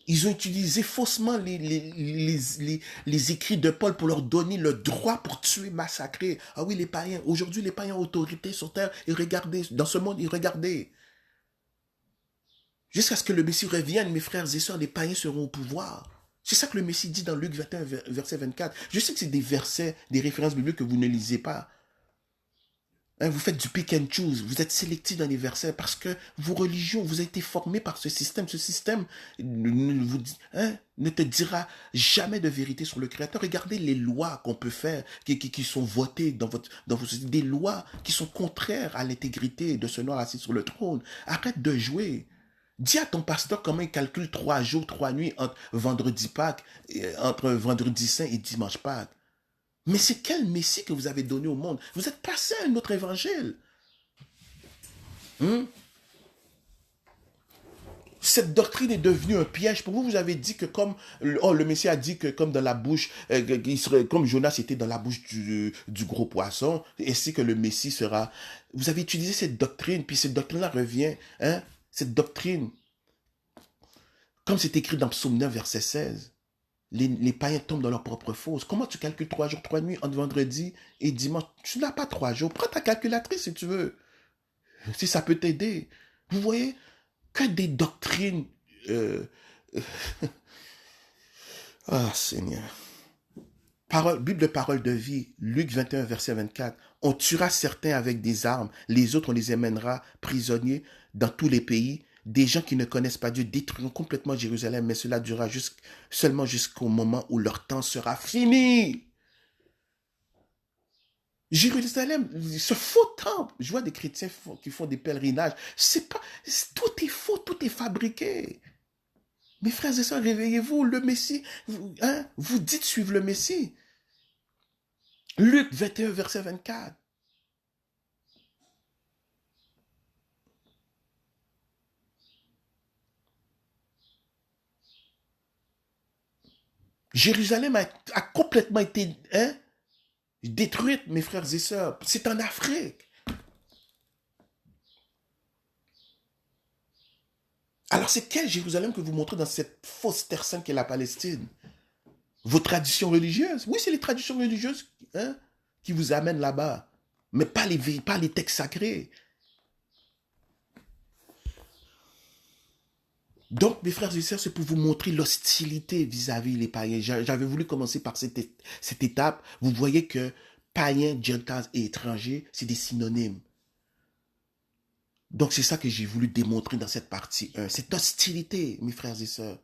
Ils ont utilisé faussement les écrits de Paul pour leur donner le droit pour tuer, massacrer. Ah oui, les païens. Aujourd'hui, les païens ont autorité sur terre. Et regardez, dans ce monde, ils regardaient. Jusqu'à ce que le Messie revienne, mes frères et sœurs, les païens seront au pouvoir. C'est ça que le Messie dit dans Luc 21, verset 24. Je sais que c'est des versets, des références bibliques que vous ne lisez pas. Hein, vous faites du pick and choose, vous êtes sélectif dans les versets parce que vos religions, vous avez été formés par ce système. Ce système ne te dira jamais de vérité sur le Créateur. Regardez les lois qu'on peut faire, qui sont votées dans vos sociétés, des lois qui sont contraires à l'intégrité de ce noir assis sur le trône. Arrête de jouer. Dis à ton pasteur comment il calcule 3 jours, 3 nuits entre vendredi Pâques, entre vendredi saint et dimanche Pâques. Mais c'est quel Messie que vous avez donné au monde? Vous êtes passé à un autre évangile. Cette doctrine est devenue un piège. Pour vous, vous avez dit que comme... le Messie a dit que comme dans la bouche... comme Jonas était dans la bouche du gros poisson, ainsi que le Messie sera... Vous avez utilisé cette doctrine, puis cette doctrine-là revient... Hein, cette doctrine, comme c'est écrit dans Psaume 9, verset 16, les païens tombent dans leur propre fosse. Comment tu calcules 3 jours, 3 nuits entre vendredi et dimanche? Tu n'as pas 3 jours. Prends ta calculatrice si tu veux. Si ça peut t'aider. Vous voyez que des doctrines... Ah, Seigneur. Bible de parole de vie, Luc 21, verset 24. On tuera certains avec des armes, les autres on les amènera prisonniers dans tous les pays. Des gens qui ne connaissent pas Dieu détruiront complètement Jérusalem, mais cela durera seulement jusqu'au moment où leur temps sera fini. Jérusalem, ce faux temple, je vois des chrétiens qui font des pèlerinages, tout est faux, tout est fabriqué. Mes frères et sœurs, réveillez-vous, le Messie, vous dites suivre le Messie. Luc 21, verset 24. Jérusalem a complètement été détruite, mes frères et sœurs. C'est en Afrique. Alors c'est quelle Jérusalem que vous montrez dans cette fausse terre sainte qu'est la Palestine? Vos traditions religieuses? Oui, c'est les traditions religieuses qui vous amènent là-bas. Mais pas les textes sacrés. Donc, mes frères et sœurs, c'est pour vous montrer l'hostilité vis-à-vis les païens. J'avais voulu commencer par cette étape. Vous voyez que païens, gentiles et étrangers, c'est des synonymes. Donc, c'est ça que j'ai voulu démontrer dans cette partie 1. Cette hostilité, mes frères et sœurs,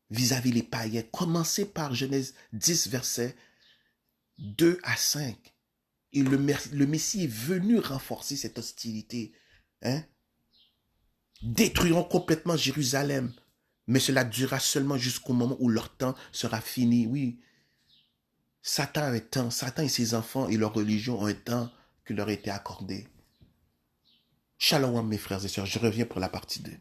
vis-à-vis les païens. Commencez par Genèse 10, versets 2 à 5. Et le Messie est venu renforcer cette hostilité. Détruiront complètement Jérusalem, mais cela durera seulement jusqu'au moment où leur temps sera fini. Oui, Satan a un temps, Satan et ses enfants et leur religion ont un temps qui leur a été accordé. Shalom mes frères et sœurs, je reviens pour la partie 2.